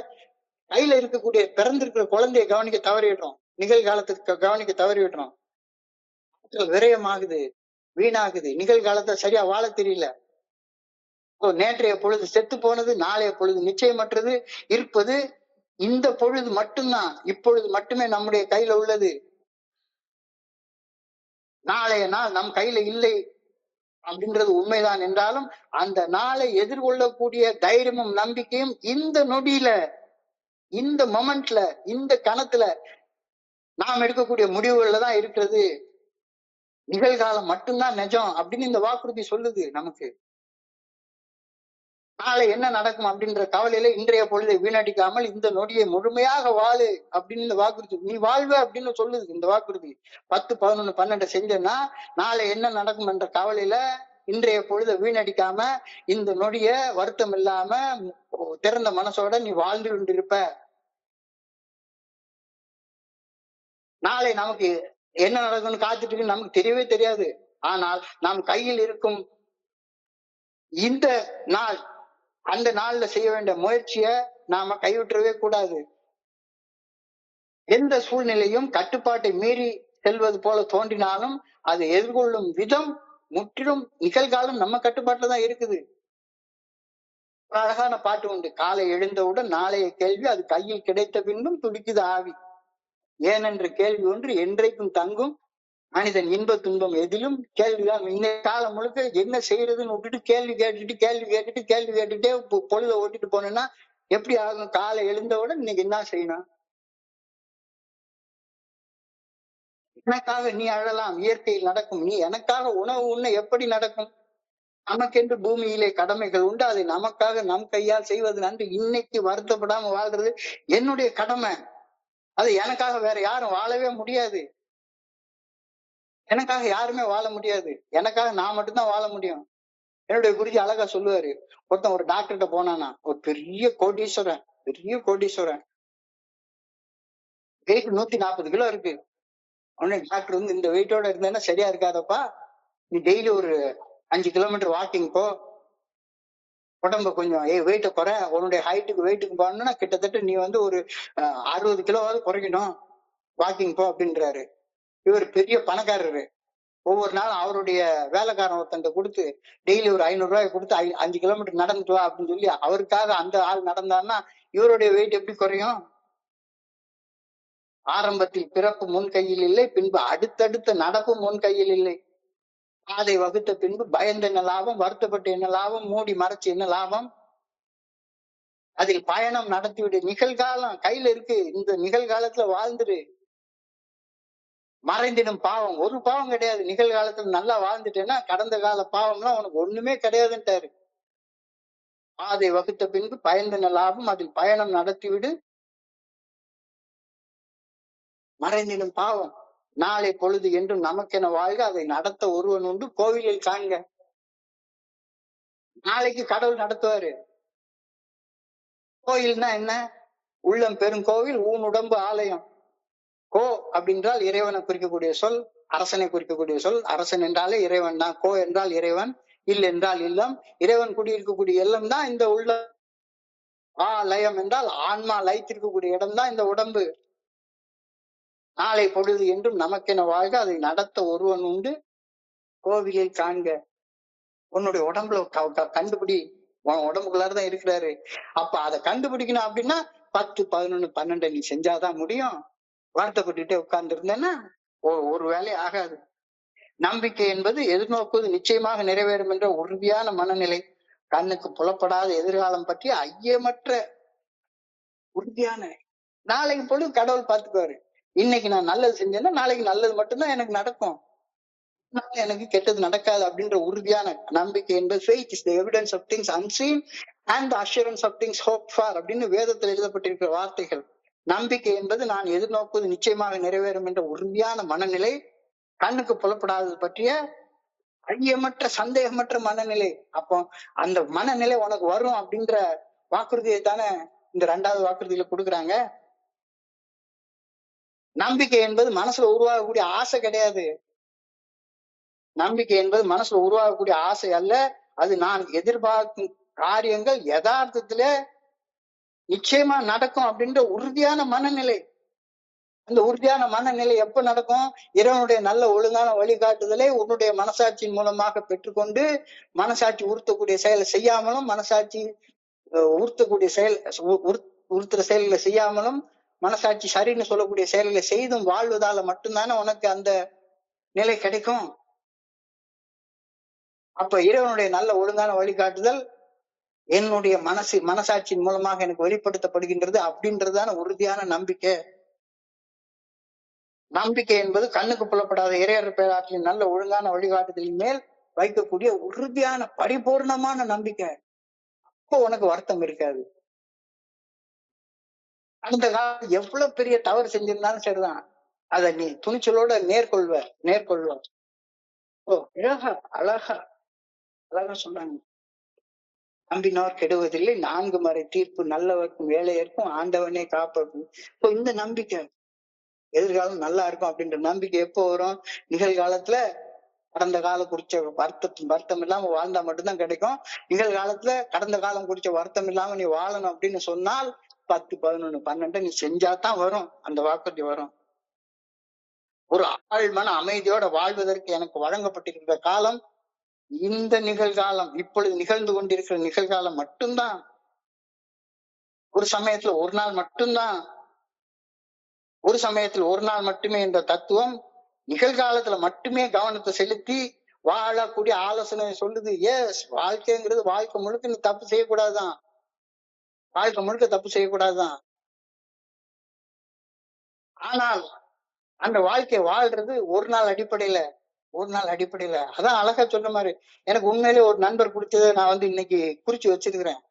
A: கையில இருக்கக்கூடிய பிறந்திருக்கிற குழந்தைய கவனிக்க தவறிடுறோம். நிகழ்காலத்துக்கு கவனிக்க தவறிவிடுறோம். விரயமாகுது. வீணாகுது. நிகழ்காலத்தை சரியா வாழ தெரியல. நேற்றைய பொழுது செத்து போனது, நாளைய பொழுது நிச்சயமற்றது இருப்பது இந்த பொழுது மட்டும்தான். இப்பொழுது மட்டுமே நம்முடைய கையில உள்ளது. நாளைய நாள் நம் கையில இல்லை அப்படின்றது உண்மைதான் என்றாலும் அந்த நாளை எதிர்கொள்ளக்கூடிய தைரியமும் நம்பிக்கையும் இந்த நொடியில, இந்த மொமெண்ட்ல, இந்த கணத்துல நாம் எடுக்கக்கூடிய முடிவுகள்ல தான் இருக்கிறது. நிகழ்காலம் மட்டும்தான் நிஜம் அப்படின்னு இந்த வாக்குறுதி சொல்லுது நமக்கு. நாளை என்ன நடக்கும் அப்படின்ற கவலையில இன்றைய பொழுதை வீணடிக்காமல் இந்த நொடியை முழுமையாக வாழு அப்படின்னு இந்த வாக்குறுதி. நீ வாழ்வ அப்படின்னு சொல்லுது இந்த வாக்குறுதி. 10, 11, 12 செஞ்சேன்னா நாளை என்ன நடக்கும் என்ற கவலையில இன்றைய பொழுதை வீணடிக்காம இந்த நொடிய வருத்தம் இல்லாம திறந்த மனசோட நீ வாழ்ந்து கொண்டிருப்ப. நாளை நமக்கு என்ன நடக்கும்னு காத்துட்டு இருக்கு நமக்கு தெரியவே தெரியாது. ஆனால் நம் கையில் இருக்கும் இந்த நாள், அந்த நாள்ல செய்ய வேண்டிய முயற்சிய நாம கைவிட்டுறவே கூடாது. எந்த சூழ்நிலையும் கட்டுப்பாட்டை மீறி செல்வது போல தோன்றினாலும் அதை எதிர்கொள்ளும் விதம் முற்றிலும் நிகழ்காலம் நம்ம கட்டுப்பாட்டுல தான் இருக்குது. ஒரு அழகான பாட்டு உண்டு. காலை எழுந்தவுடன் நாளைய கேள்வி, அது கையில் கிடைத்த பின்பும் துடிக்குது ஆவி. ஏனென்ற கேள்வி ஒன்று என்றைக்கும் தங்கும். மனிதன் இன்ப துன்பம் எதிலும் கேள்விதான். இந்த காலம் முழுக்க என்ன செய்யறதுன்னு விட்டுட்டு கேள்வி கேட்டுட்டே பொழுத ஓட்டிட்டு போனேன்னா எப்படி ஆகும்? காலை எழுந்தவுடன் இன்னைக்கு என்ன செய்யணும்? எனக்காக நீ அழலாம், இயற்கையில் நடக்கும். நீ எனக்காக உணவு உண்ண எப்படி நடக்கும்? நமக்கென்று பூமியிலே கடமைகள் உண்டு. அதை நமக்காக நம் கையால் செய்வது நன்று. இன்னைக்கு வருத்தப்படாம வாழ்றது என்னுடைய கடமை. அது எனக்காக வேற யாரும் வாழவே முடியாது. எனக்காக யாருமே வாழ முடியாது. எனக்காக நான் மட்டும்தான் வாழ முடியும். என்னுடைய குருஜி அழகா சொல்லுவாரு. ஒருத்தன் ஒரு டாக்டர்கிட்ட போனானா, ஒரு பெரிய கோடீஸ்வரன், வெயிட் 140 கிலோ இருக்கு. உடனே டாக்டர் வந்து, இந்த வெயிட்டோட இருந்தேன்னா சரியா இருக்காதப்பா, நீ டெய்லி ஒரு 5 கிலோமீட்டர் வாக்கிங் போ, உடம்ப கொஞ்சம் வெயிட்ட குறை, உன்னுடைய ஹைட்டுக்கு வெயிட்டுக்கு போனோம்னா கிட்டத்தட்ட நீ வந்து ஒரு 60 கிலோவாவது குறைக்கணும், வாக்கிங் போ அப்படின்றாரு. இவர் பெரிய பணக்காரரு. ஒவ்வொரு நாளும் அவருடைய வேலைக்காரன் ஒருத்தன் கொடுத்து டெய்லி ஒரு 500 ரூபாய் கொடுத்து 5 கிலோமீட்டர் நடந்துட்டு வா அப்படின்னு சொல்லி அவருக்காக அந்த ஆள் நடந்தாருன்னா இவருடைய வெயிட் எப்படி குறையும்? ஆரம்பத்தில் பிறப்பு முன் கையில் இல்லை, பின்பு அடுத்தடுத்த நடப்பு முன் கையில் இல்லை. பாதை வகுத்த பின்பு பயந்து என்ன லாபம், வருத்தப்பட்டு என்ன லாபம், மூடி மறைச்சு என்ன லாபம்? அதில் பயணம் நடத்திவிடு. நிகழ்காலம் கையில இருக்கு. இந்த நிகழ்காலத்துல வாழ்ந்துரு. மறைந்திடும் பாவம், ஒரு பாவம் கிடையாது. நிகழ்காலத்துல நல்லா வாழ்ந்துட்டேன்னா கடந்த கால பாவம்லாம் உனக்கு ஒண்ணுமே கிடையாதுன்ட்டாரு. பாதை வகுத்த பின்பு பயந்தன லாபம், அதில் பயணம் நடத்திவிடு. மறைந்திடும் பாவம். நாளை பொழுது என்றும் நமக்கென வாழ்க, அதை நடத்த ஒருவன் உண்டு கோவிலில் காண்க. நாளைக்கு கடவுள் நடத்துவாரு. கோயில்னா என்ன? உள்ளம் பெருங்கோவில், ஊன் உடம்பு ஆலயம். கோ அப்படின்றால் இறைவனை குறிக்கக்கூடிய சொல், அரசனை குறிக்கக்கூடிய சொல். அரசன் என்றாலே இறைவன் தான். கோ என்றால் இறைவன், இல் என்றால் இல்லம். இறைவன் குடியிருக்கக்கூடிய இல்லம் தான் இந்த உள்ளம். லயம் என்றால் ஆன்மா லயித்திருக்கக்கூடிய இடம் தான் இந்த உடம்பு. நாளை பொழுது என்றும் நமக்கென வாழ்க, அதை நடத்த ஒருவன் உண்டு கோவிலில் காண்க. உன்னுடைய உடம்புல கண்டுபிடி. உன் உடம்புக்குள்ளாரதான் இருக்கிறாரு. அப்ப அதை கண்டுபிடிக்கணும் அப்படின்னா 10, 11, 12 நீ செஞ்சாதான் முடியும். வருத்தப்பட்டுட்டே உட்கார்ந்து இருந்தேன்னா ஒரு வேலை ஆகாது. நம்பிக்கை என்பது எதிர்நோக்குவது நிச்சயமாக நிறைவேறும் என்ற உறுதியான மனநிலை. கண்ணுக்கு புலப்படாத எதிர்காலம் பற்றி ஐயமற்ற உறுதியான, நாளைக்கு பொழுது கடவுள் பார்த்துக்குவாரு. இன்னைக்கு நான் நல்லது செஞ்சேன்னா நாளைக்கு நல்லது மட்டும்தான் எனக்கு நடக்கும், எனக்கு கெட்டது நடக்காது அப்படின்ற உறுதியான நம்பிக்கை என்பது faith is the evidence of things unseen and the assurance of things hoped for அப்படின்னு வேதத்தில் எழுதப்பட்டிருக்கிற வார்த்தைகள். நம்பிக்கை என்பது நான் எதிர்நோக்குவது நிச்சயமாக நிறைவேறும் என்ற உறுதியான மனநிலை, கண்ணுக்கு புலப்படாதது பற்றிய ஐயமற்ற சந்தேகமற்ற மனநிலை. அப்போ அந்த மனநிலை உனக்கு வரும் அப்படின்ற வாக்குறுதியை தானே இந்த 2வது வாக்குறுதியில கொடுக்குறாங்க. நம்பிக்கை என்பது மனசுல உருவாகக்கூடிய ஆசை கிடையாது. நம்பிக்கை என்பது மனசுல உருவாகக்கூடிய ஆசை அல்ல. அது நான் எதிர்பார்க்கும் காரியங்கள் யதார்த்தத்திலே நிச்சயமா நடக்கும் அப்படின்ற உறுதியான மனநிலை. அந்த உறுதியான மனநிலை எப்ப நடக்கும்? இறைவனுடைய நல்ல ஒழுங்கான வழிகாட்டுதலை உன்னுடைய மனசாட்சியின் மூலமாக பெற்றுக்கொண்டு, மனசாட்சி உறுத்தக்கூடிய செயலை செய்யாமலும், மனசாட்சி உறுத்தக்கூடிய செயல் உறுத்துற செயல்களை செய்யாமலும், மனசாட்சி சரின்னு சொல்லக்கூடிய செயல்களை செய்தும் வாழ்வதால மட்டும்தானே உனக்கு அந்த நிலை கிடைக்கும். அப்ப இறைவனுடைய நல்ல ஒழுங்கான வழிகாட்டுதல் என்னுடைய மனசாட்சியின் மூலமாக எனக்கு வெளிப்படுத்தப்படுகின்றது அப்படின்றதான உறுதியான நம்பிக்கை. நம்பிக்கை என்பது கண்ணுக்கு புலப்படாத இறையர் பேராற்றின் நல்ல ஒழுங்கான வழிகாட்டுதலின் மேல் வைக்கக்கூடிய உறுதியான பரிபூர்ணமான நம்பிக்கை. அப்போ உனக்கு வருத்தம் இருக்காது. அந்த காலம் எவ்வளவு பெரிய தவறு செஞ்சிருந்தாலும் சரிதான், அதை நீ துணிச்சலோட நேர்கொள்வ. ஓ, அழகா அழகா அழகா சொல்றாங்க. நம்பினோர் கெடுவதில்லை, 4 மறை தீர்ப்பு நல்லவர்க்கும் ஏழையர்க்கும் ஆண்டவனே காப்பது. இப்போ இந்த நம்பிக்கை எதிர்காலம் நல்லா இருக்கும் அப்படின்ற நம்பிக்கை எப்போ வரும்? நிகழ்காலத்துல கடந்த காலம் குறிச்ச வருத்தம் இல்லாம வாழ்ந்தா மட்டும்தான் கிடைக்கும். நிகழ்காலத்துல கடந்த காலம் குறிச்ச வருத்தம் இல்லாம நீ வாழணும் அப்படின்னு சொன்னால் 10, 11, 12 நீ செஞ்சாதான் வரும், அந்த வாக்குறுதி வரும். ஒரு ஆழ்மன அமைதியோட வாழ்வதற்கு எனக்கு வழங்கப்பட்டிருக்கிற காலம் இந்த நிகழ்காலம், இப்பொழுது நிகழ்ந்து கொண்டிருக்கிற நிகழ்காலம் மட்டும்தான். ஒரு சமயத்துல ஒரு நாள் மட்டும்தான், ஒரு சமயத்தில் ஒரு நாள் மட்டுமே என்ற தத்துவம் நிகழ்காலத்துல மட்டுமே கவனத்தை செலுத்தி வாழக்கூடிய ஆலோசனை சொல்லுது. எஸ், வாழ்க்கைங்கிறது வாழ்க்கை முழுக்க நீ தப்பு செய்யக்கூடாதுதான், வாழ்க்கை முழுக்க தப்பு செய்யக்கூடாதுதான். ஆனால் அந்த வாழ்க்கையை வாழ்றது ஒரு நாள் அடிப்படையில. அதான் அழகா சொன்ன மாதிரி, எனக்கு உண்மையிலே ஒரு நண்பர் கொடுத்ததை நான் இன்னைக்கு குறிச்சு வச்சிருக்கிறேன்.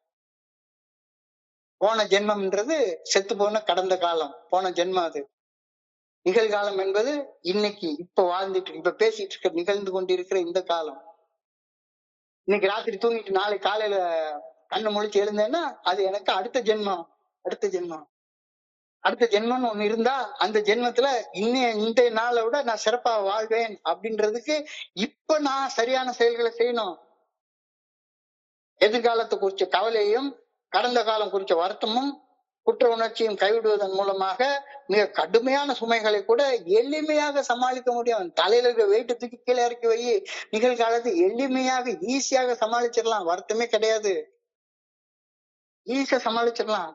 A: போன ஜென்மம்ன்றது செத்து போன கடந்த காலம், போன ஜென்மம். அது நிகழ்காலம் என்பது இன்னைக்கு இப்ப வாழ்ந்துட்டு இப்ப பேசிட்டு இருக்க நிகழ்ந்து கொண்டிருக்கிற இந்த காலம். இன்னைக்கு ராத்திரி தூங்கிட்டு நாளைக்கு காலையில கண்ணு முழிச்சு எழுந்தேன்னா அது எனக்கு அடுத்த ஜென்மம்னு ஒண்ணு இருந்தா அந்த ஜென்மத்துல இந்த நாளை விட நான் சிறப்பா வாழ்வேன் அப்படின்றதுக்கு இப்ப நான் சரியான செயல்களை செய்யணும். எதிர்காலத்தை குறிச்ச கவலையும் கடந்த காலம் குறிச்ச வருத்தமும் குற்ற உணர்ச்சியும் கைவிடுவதன் மூலமாக மிக கடுமையான சுமைகளை கூட எளிமையாக சமாளிக்க முடியும். தலையில இருக்க வெயிட்டு தூக்கி கீழே இறக்கி வை, நிகழ்காலத்தை எளிமையாக ஈஸியாக சமாளிச்சிடலாம், வருத்தமே கிடையாது, ஈஸியா சமாளிச்சிடலாம்.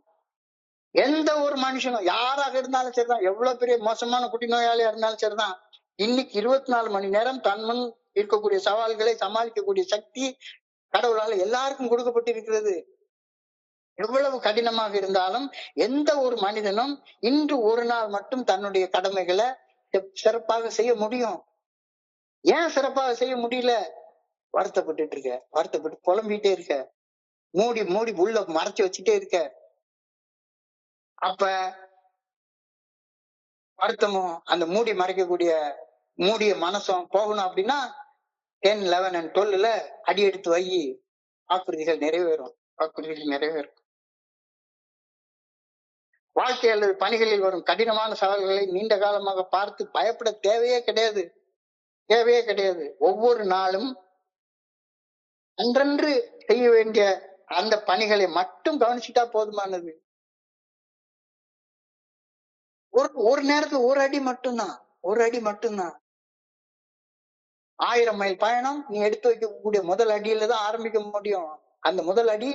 A: எந்த ஒரு மனுஷனும் யாராக இருந்தாலும் சரிதான், எவ்வளவு பெரிய மோசமான குட்டி நோயாளியா இருந்தாலும் சரிதான், இன்னைக்கு 24 மணி நேரம் தன்முன் இருக்கக்கூடிய சவால்களை சமாளிக்கக்கூடிய சக்தி கடவுளால் எல்லாருக்கும் கொடுக்கப்பட்டிருக்கிறது. எவ்வளவு கடினமாக இருந்தாலும் எந்த ஒரு மனிதனும் இன்று ஒரு நாள் மட்டும் தன்னுடைய கடமைகளை சிறப்பாக செய்ய முடியும். ஏன் சிறப்பாக செய்ய முடியல? வருத்தப்பட்டு புலம்பிட்டே இருக்க, மூடி உள்ள மறைச்சு வச்சுட்டே இருக்க. அப்ப வருத்தமும் அந்த மூடி மறைக்கக்கூடிய மூடிய மனசும் போகணும் அப்படின்னா 10, 11 and 12 அடி எடுத்து வை, வாக்குறுதிகள் நிறைவேறும். வாழ்க்கை அல்லது பணிகளில் வரும் கடினமான சவால்களை நீண்ட காலமாக பார்த்து பயப்பட தேவையே கிடையாது. ஒவ்வொரு நாளும் அன்றன்று செய்ய வேண்டிய அந்த பணிகளை மட்டும் கவனிச்சுட்டா போதுமானது. ஒரு நேரத்துல ஒரு அடி மட்டும்தான். 1000 மைல் பயணம் நீ எடுத்து வைக்கக்கூடிய முதல் அடியில தான் ஆரம்பிக்க முடியும். அந்த முதல் அடி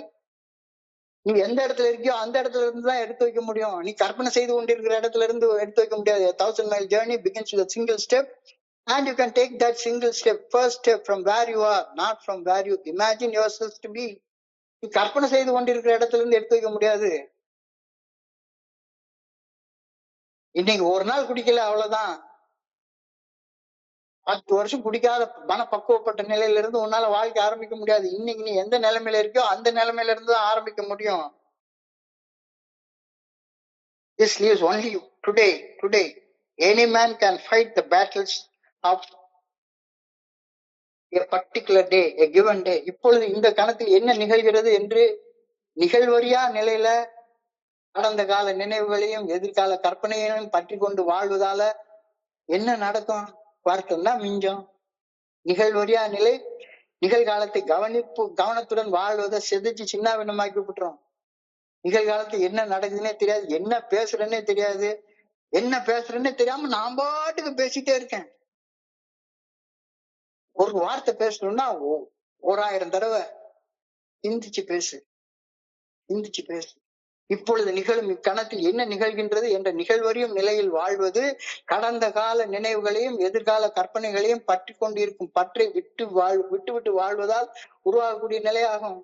A: நீ எந்த இடத்துல இருக்கியோ அந்த இடத்துல இருந்து தான் எடுத்து வைக்க முடியும். நீ கற்பனை செய்து கொண்டிருக்கிற இடத்துல இருந்து எடுத்து வைக்க முடியாது. 1000 mile journey begins with a single step and you can take that single step, first step from where you are, not from where you imagine yourself to be. நீ கற்பனை செய்து கொண்டிருக்கிற இடத்துல இருந்து எடுத்து வைக்க முடியாது. இன்னைக்கு ஒரு நாள் குடிக்கல, அவ்வளவுதான். 10 வருஷம் குடிக்காத பக்குவப்பட்ட நிலையில இருந்து உன்னால வாழ்க்கை ஆரம்பிக்க முடியாது. இன்னைக்கு நீ எந்த நிலைமையில இருக்கியோ அந்த நிலைமையில இருந்து தான் ஆரம்பிக்க முடியும். This leaves only today. Any man can fight the battles of a particular day, a given day. இப்பொழுது இந்த கணத்தில் என்ன நிகழ்கிறது என்று நிகழ்வறியா நிலையில கடந்த கால நினைவுகளையும் எதிர்கால கற்பனைகளையும் பற்றி கொண்டு வாழ்வதால என்ன நடக்கும்? வருத்தம் தான் மிஞ்சம். நிகழ்வறியா நிலை நிகழ்காலத்தை கவனத்துடன் வாழ்வதை செதுச்சு சின்னாபின்னமாக்கி விட்டுறோம். நிகழ்காலத்து என்ன நடக்குதுன்னே தெரியாது, என்ன பேசுறேன்னே தெரியாது. என்ன பேசுறேன்னு தெரியாம நான் பாட்டுக்கு பேசிட்டே இருக்கேன். ஒரு வார்த்தை பேசணும்னா 1000 தடவை சிந்திச்சு பேசு, சிந்திச்சு பேசு. இப்பொழுது நிகழும் இக்கணத்தில் என்ன நிகழ்கின்றது என்ற நிகழ்வறியும் நிலையில் வாழ்வது கடந்த கால நினைவுகளையும் எதிர்கால கற்பனைகளையும் பற்றி கொண்டிருக்கும் பற்றை விட்டு விட்டு வாழ்வதால் உருவாகக்கூடிய நிலையாகும்.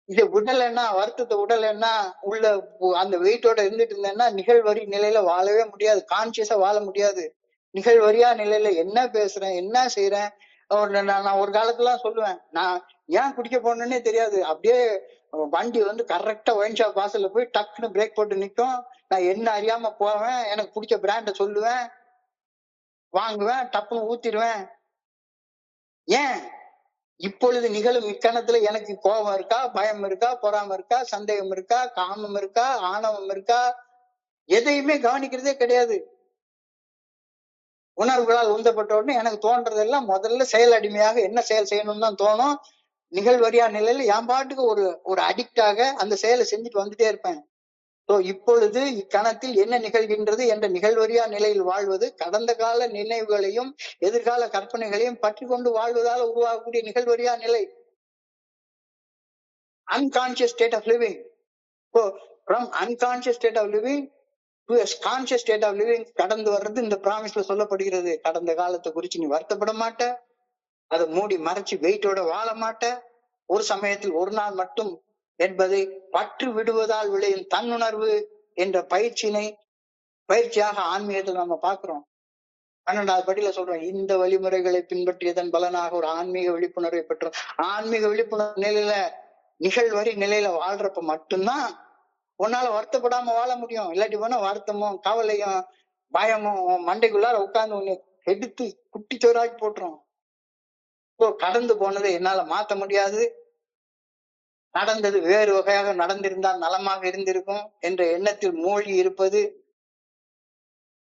A: இதை உடலைன்னா வருத்தத்தை உடலைன்னா உள்ள அந்த வெயிட்டோட இருந்துட்டு இருந்தேன்னா நிகழ்வரி நிலையில வாழவே முடியாது, கான்சியஸா வாழ முடியாது. நிகழ்வரியா நிலையில என்ன பேசுறேன் என்ன செய்யறேன். நான் ஒரு காலத்துல சொல்லுவேன், நான் ஏன் குடிக்க போனேன்னே தெரியாது. அப்படியே வண்டி வந்து கரெக்டா ஒயின் ஷாப் வாசல்ல போய் டக்குன்னு பிரேக் போட்டு நிற்கும். நான் என்ன அறியாம போவேன், எனக்கு பிடிச்ச பிராண்ட சொல்லுவேன், வாங்குவேன், டப்புன்னு ஊத்திடுவேன். ஏன்? இப்பொழுது நிகழும் இக்கணத்துல எனக்கு கோபம் இருக்கா, பயம் இருக்கா, பொறாம இருக்கா, சந்தேகம் இருக்கா, காமம் இருக்கா, ஆணவம் இருக்கா, எதையுமே கவனிக்கிறதே கிடையாது. உணர்வுகளால் உந்தப்பட்ட உடனே எனக்கு தோன்றதெல்லாம் முதல்ல செயல் அடிமையாக என்ன செயல் செய்யணும்னு தான் தோணும். நிகழ்வரியா நிலையில என் பாட்டுக்கு ஒரு அடிக்டாக அந்த செயலை செஞ்சுட்டு வந்துட்டே இருப்பேன். இப்பொழுது இக்கணத்தில் என்ன நிகழ்கின்றது என்ற நிகழ்வரியா நிலையில் வாழ்வது கடந்த கால நினைவுகளையும் எதிர்கால கற்பனைகளையும் பற்றி கொண்டு வாழ்வதால் உருவாகக்கூடிய நிகழ்வரியா நிலை, unconscious state of living. So from unconscious state of living to a conscious state of living கடந்து வர்றது இந்த பிராமிஸ்ல சொல்லப்படுகிறது. கடந்த காலத்தை குறிச்சு நீ வருத்தப்பட மாட்ட, அதை மூடி மறைச்சு வெயிட்டோட வாழ மாட்ட, ஒரு சமயத்தில் ஒரு நாள் மட்டும் என்பதை பற்று விடுவதால் விளையும் தன்னுணர்வு என்ற பயிற்சியாக ஆன்மீகத்தில் நம்ம பார்க்கிறோம். 12வது படியில சொல்றோம், இந்த வழிமுறைகளை பின்பற்றியதன் பலனாக ஒரு ஆன்மீக விழிப்புணர்வை பெற்றோம். ஆன்மீக விழிப்புணர்வு நிலையில நிகழ்வரி நிலையில வாழ்றப்ப மட்டும்தான் உன்னால வருத்தப்படாம வாழ முடியும். இல்லாட்டி போனா வருத்தமும் கவலையும் பயமும் மண்டைக்குள்ளார உட்கார்ந்து உன்னை எடுத்து குட்டி சோறாக்கி போட்டுரும். கடந்து போனதை என்னால மாத்த முடியாது, நடந்தது வேறு வகையாக நடந்திருந்தால் நலமாக இருந்திருக்கும் என்ற எண்ணத்தில் மூழ்கி இருப்பது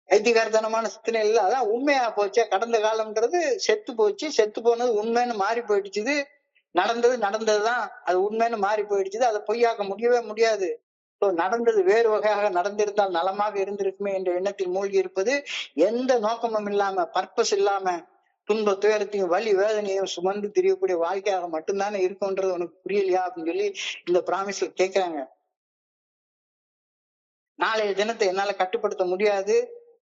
A: ஐதிகாரத்தனமான சிந்தனை இல்லை. அதான் உண்மையா போச்சே. கடந்த காலம்ன்றது செத்து போச்சு, செத்து போனது உண்மைன்னு மாறி போயிடுச்சுது. நடந்ததுதான் அது உண்மைன்னு மாறி போயிடுச்சுது. அதை பொய்யாக்க முடியவே முடியாது. நடந்தது வேறு வகையாக நடந்திருந்தால் நலமாக இருந்திருக்குமே என்ற எண்ணத்தில் மூழ்கி இருப்பது எந்த நோக்கமும் இல்லாம, பர்பஸ் இல்லாம, துன்ப துயரத்தையும் வலி வேதனையும் சுமந்து திரியக்கூடிய வாழ்க்கையாக மட்டும்தானே இருக்கும்ன்றது உனக்கு புரியலையா அப்படின்னு சொல்லி இந்த பிராமிஸ்ல கேட்கிறாங்க. நாளைய தினத்தை என்னால கட்டுப்படுத்த முடியாது,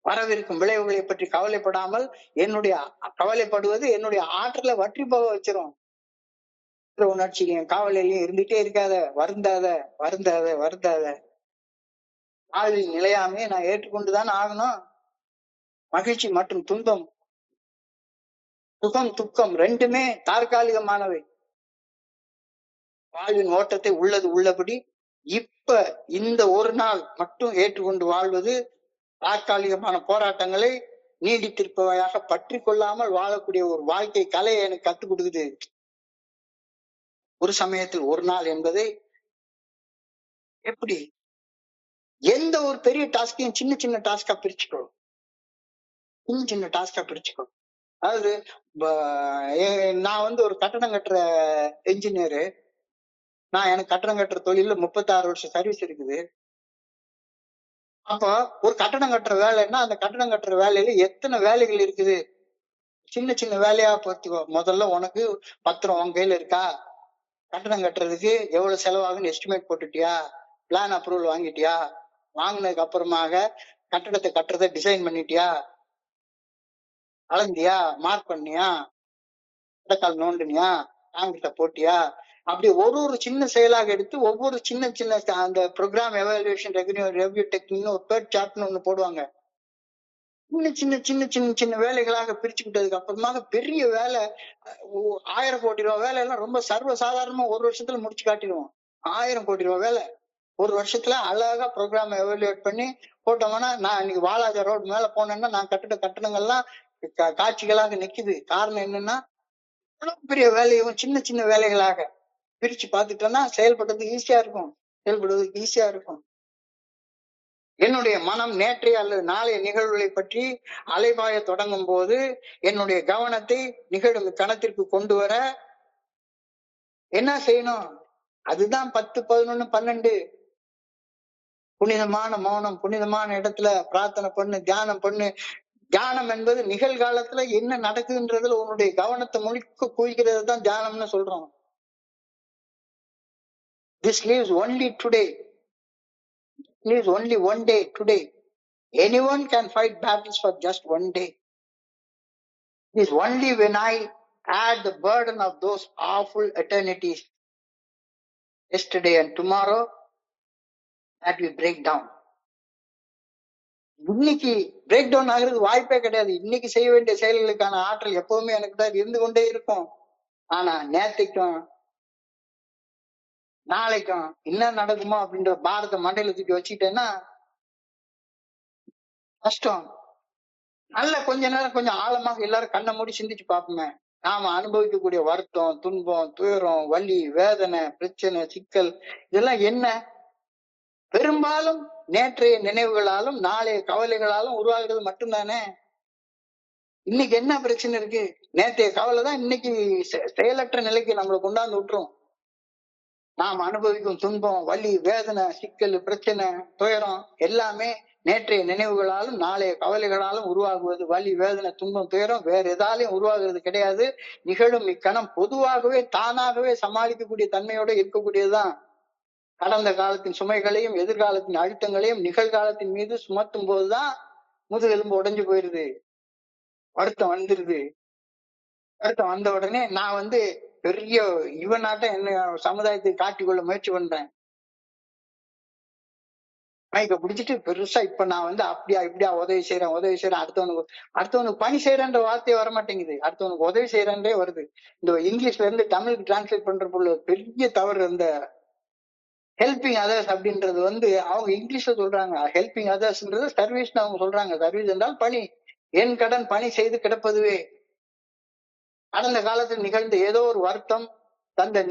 A: வரவிருக்கும் விளைவுகளை பற்றி கவலைப்படாமல் என்னுடைய கவலைப்படுவது என்னுடைய ஆற்றலை வற்றி போக வச்சிரும். உணர்ச்சியும் காவலையும் இருந்துட்டே இருக்காத, வருந்தாத வருந்தாத வருந்தாத. வாழ்வில் நிலையாமே நான் ஏற்றுக்கொண்டுதான் ஆகணும். மகிழ்ச்சி மற்றும் துன்பம், சுகம் துக்கம் ரெண்டுமே தற்காலிகமானவை. வாழ்வின் ஓட்டத்தை உள்ளது உள்ளபடி இப்ப இந்த ஒரு நாள் மட்டும் ஏற்றுக்கொண்டு வாழ்வது தற்காலிகமான போராட்டங்களை நீடித்திருப்பவையாக பற்றி கொள்ளாமல் வாழக்கூடிய ஒரு வாழ்க்கை கலையை எனக்கு கத்துக் கொடுக்குது. ஒரு சமயத்தில் ஒரு நாள் என்பதை எப்படி எந்த ஒரு பெரிய டாஸ்கையும் சின்ன சின்ன டாஸ்கா பிரிச்சுக்கணும், சின்ன சின்ன டாஸ்கா பிரிச்சுக்கணும். அதாவது நான் வந்து ஒரு கட்டடம் கட்டுற என்ஜினியரு. எனக்கு கட்டடம் கட்டுற தொழில 36 வருஷம் சர்வீஸ் இருக்குது. அப்போ ஒரு கட்டடம் கட்டுற வேலைன்னா அந்த கட்டடம் கட்டுற வேலையில எத்தனை வேலைகள் இருக்குது. சின்ன சின்ன வேலையா பார்த்துக்கோ. முதல்ல உனக்கு பத்திரம் உன் கையில இருக்கா, கட்டடம் கட்டுறதுக்கு எவ்வளவு செலவாகுன்னு எஸ்டிமேட் போட்டுட்டியா, பிளான் அப்ரூவல் வாங்கிட்டியா, வாங்கினதுக்கு அப்புறமாக கட்டடத்தை கட்டுறத டிசைன் பண்ணிட்டியா, அளந்தியா, மார்க் பண்ணியா, இடக்கால் நோண்டினியா, காங்கிட்ட போட்டியா, அப்படி ஒரு சின்ன செயலாக எடுத்து ஒவ்வொரு சின்ன சின்ன அந்த ப்ரோக்ராம் எவாலுவேஷன் ரெவ்யூ டெக்னிக்னு ஒரு பேர்ட் சார்ட்னு ஒண்ணு போடுவாங்க. சின்ன சின்ன சின்ன சின்ன சின்ன வேலைகளாக பிரிச்சுக்கிட்டதுக்கு அப்புறமாக பெரிய வேலை, 1000 கோடி ரூபாய் வேலை எல்லாம் ரொம்ப சர்வ சாதாரணமா ஒரு வருஷத்துல முடிச்சு காட்டிடுவோம். 1000 கோடி ரூபாய் வேலை ஒரு வருஷத்துல அழகா ப்ரோக்ராம் எவாலுவேட் பண்ணி போட்டோம்னா, நான் இன்னைக்கு வாலாஜா ரோடு மேல போனேன்னா நான் கட்டடங்கள்லாம் காட்சிகளாக நிக்குது. காரணம் என்னன்னா பெரிய வேலையும் சின்ன சின்ன வேலைகளாக பிரிச்சு பார்த்துட்டோம்னா செயல்படுறதுக்கு ஈஸியா இருக்கும். என்னுடைய மனம் நேற்றைய அல்லது நாளைய நிகழ்வுகளை பற்றி அலைபாய தொடங்கும் போது என்னுடைய கவனத்தை நிகழும் கணத்திற்கு கொண்டு வர என்ன செய்யணும்? அதுதான் 10, 11, 12 புனிதமான மௌனம், புனிதமான இடத்துல பிரார்த்தனை பண்ணு, தியானம் பண்ணு. தியானம் என்பது நிகழ்காலத்துல என்ன நடக்குதுன்றதுல உன்னுடைய கவனத்தை முழுக்க குவிக்கிறது தான் தியானம்னு சொல்றோம். This lives only today. Lives only one day today. Anyone can fight battles for just one day. It is only when I add the burden of those awful eternities, yesterday and tomorrow, that we break down. இன்னைக்கு பிரேக் டவுன் ஆகுறது வாய்ப்பே கிடையாது. இன்னைக்கு செய்ய வேண்டிய செயல்களுக்கான ஆற்றல் எப்பவுமே எனக்கு தான் இருந்து கொண்டே இருக்கும். ஆனா நேத்தைக்கும் நாளைக்கும் என்ன நடக்குமோ அப்படின்ற பாரத மண்டையில தூக்கி வச்சுக்கிட்டேன்னா கஷ்டம். நல்ல கொஞ்ச நேரம் கொஞ்சம் ஆழமாக எல்லாரும் கண்ணை மூடி சிந்திச்சு பார்ப்போமே. நாம அனுபவிக்கக்கூடிய வருத்தம், துன்பம், துயரம், வலி, வேதனை, பிரச்சனை, சிக்கல் இதெல்லாம் என்ன? பெரும்பாலும் நேற்றைய நினைவுகளாலும் நாளைய கவலைகளாலும் உருவாகிறது மட்டும்தானே. இன்னைக்கு என்ன பிரச்சனை இருக்கு? நேற்றைய கவலை தான் இன்னைக்கு செயலற்ற நிலைக்கு நம்மளை கொண்டாந்து விட்டுரும். நாம் அனுபவிக்கும் துன்பம், வலி, வேதனை, சிக்கல், பிரச்சனை, துயரம் எல்லாமே நேற்றைய நினைவுகளாலும் நாளைய கவலைகளாலும் உருவாகுவது. வலி, வேதனை, துன்பம், துயரம் வேற எதாலையும் உருவாகிறது கிடையாது. நிகழும் இக்கணம் பொதுவாகவே தானாகவே சமாளிக்கக்கூடிய தன்மையோட இருக்கக்கூடியதுதான். கடந்த காலத்தின் சுமைகளையும் எதிர்காலத்தின் அழுத்தங்களையும் நிகழ்காலத்தின் மீது சுமத்தும் போதுதான் முதுகெலும்பு உடைஞ்சு போயிருது, வருத்தம் வந்துருது. வருத்தம் வந்த உடனே நான் பெரிய இவனாட்டம் என்ன சமுதாயத்தை காட்டிக்கொள்ள முயற்சி பண்றேன். மைக்க பிடிச்சிட்டு பெருசா இப்ப நான் அப்படியா இப்படியா உதவி செய்யறேன் அடுத்தவனுக்கு பணி செய்யறேன்ற வார்த்தையே வரமாட்டேங்குது. அடுத்தவனுக்கு உதவி செய்யறேன்றே வருது. இந்த இங்கிலீஷ்ல இருந்து தமிழுக்கு டிரான்ஸ்லேட் பண்றப்போ பெரிய தவறு. அந்த ஹெல்பிங் அதர்ஸ் அப்படின்றது அவங்க இங்கிலீஷ்ல சொல்றாங்க. ஹெல்பிங் அதர்ஸ்ன்றது சர்வீஸ் அவங்க சொல்றாங்க. சர்வீஸ் என்றால் பணி. என் கடன் பணி செய்து கிடப்பதுவே. கடந்த காலத்தில் நிகழ்ந்த ஏதோ ஒரு வருத்தம் தந்த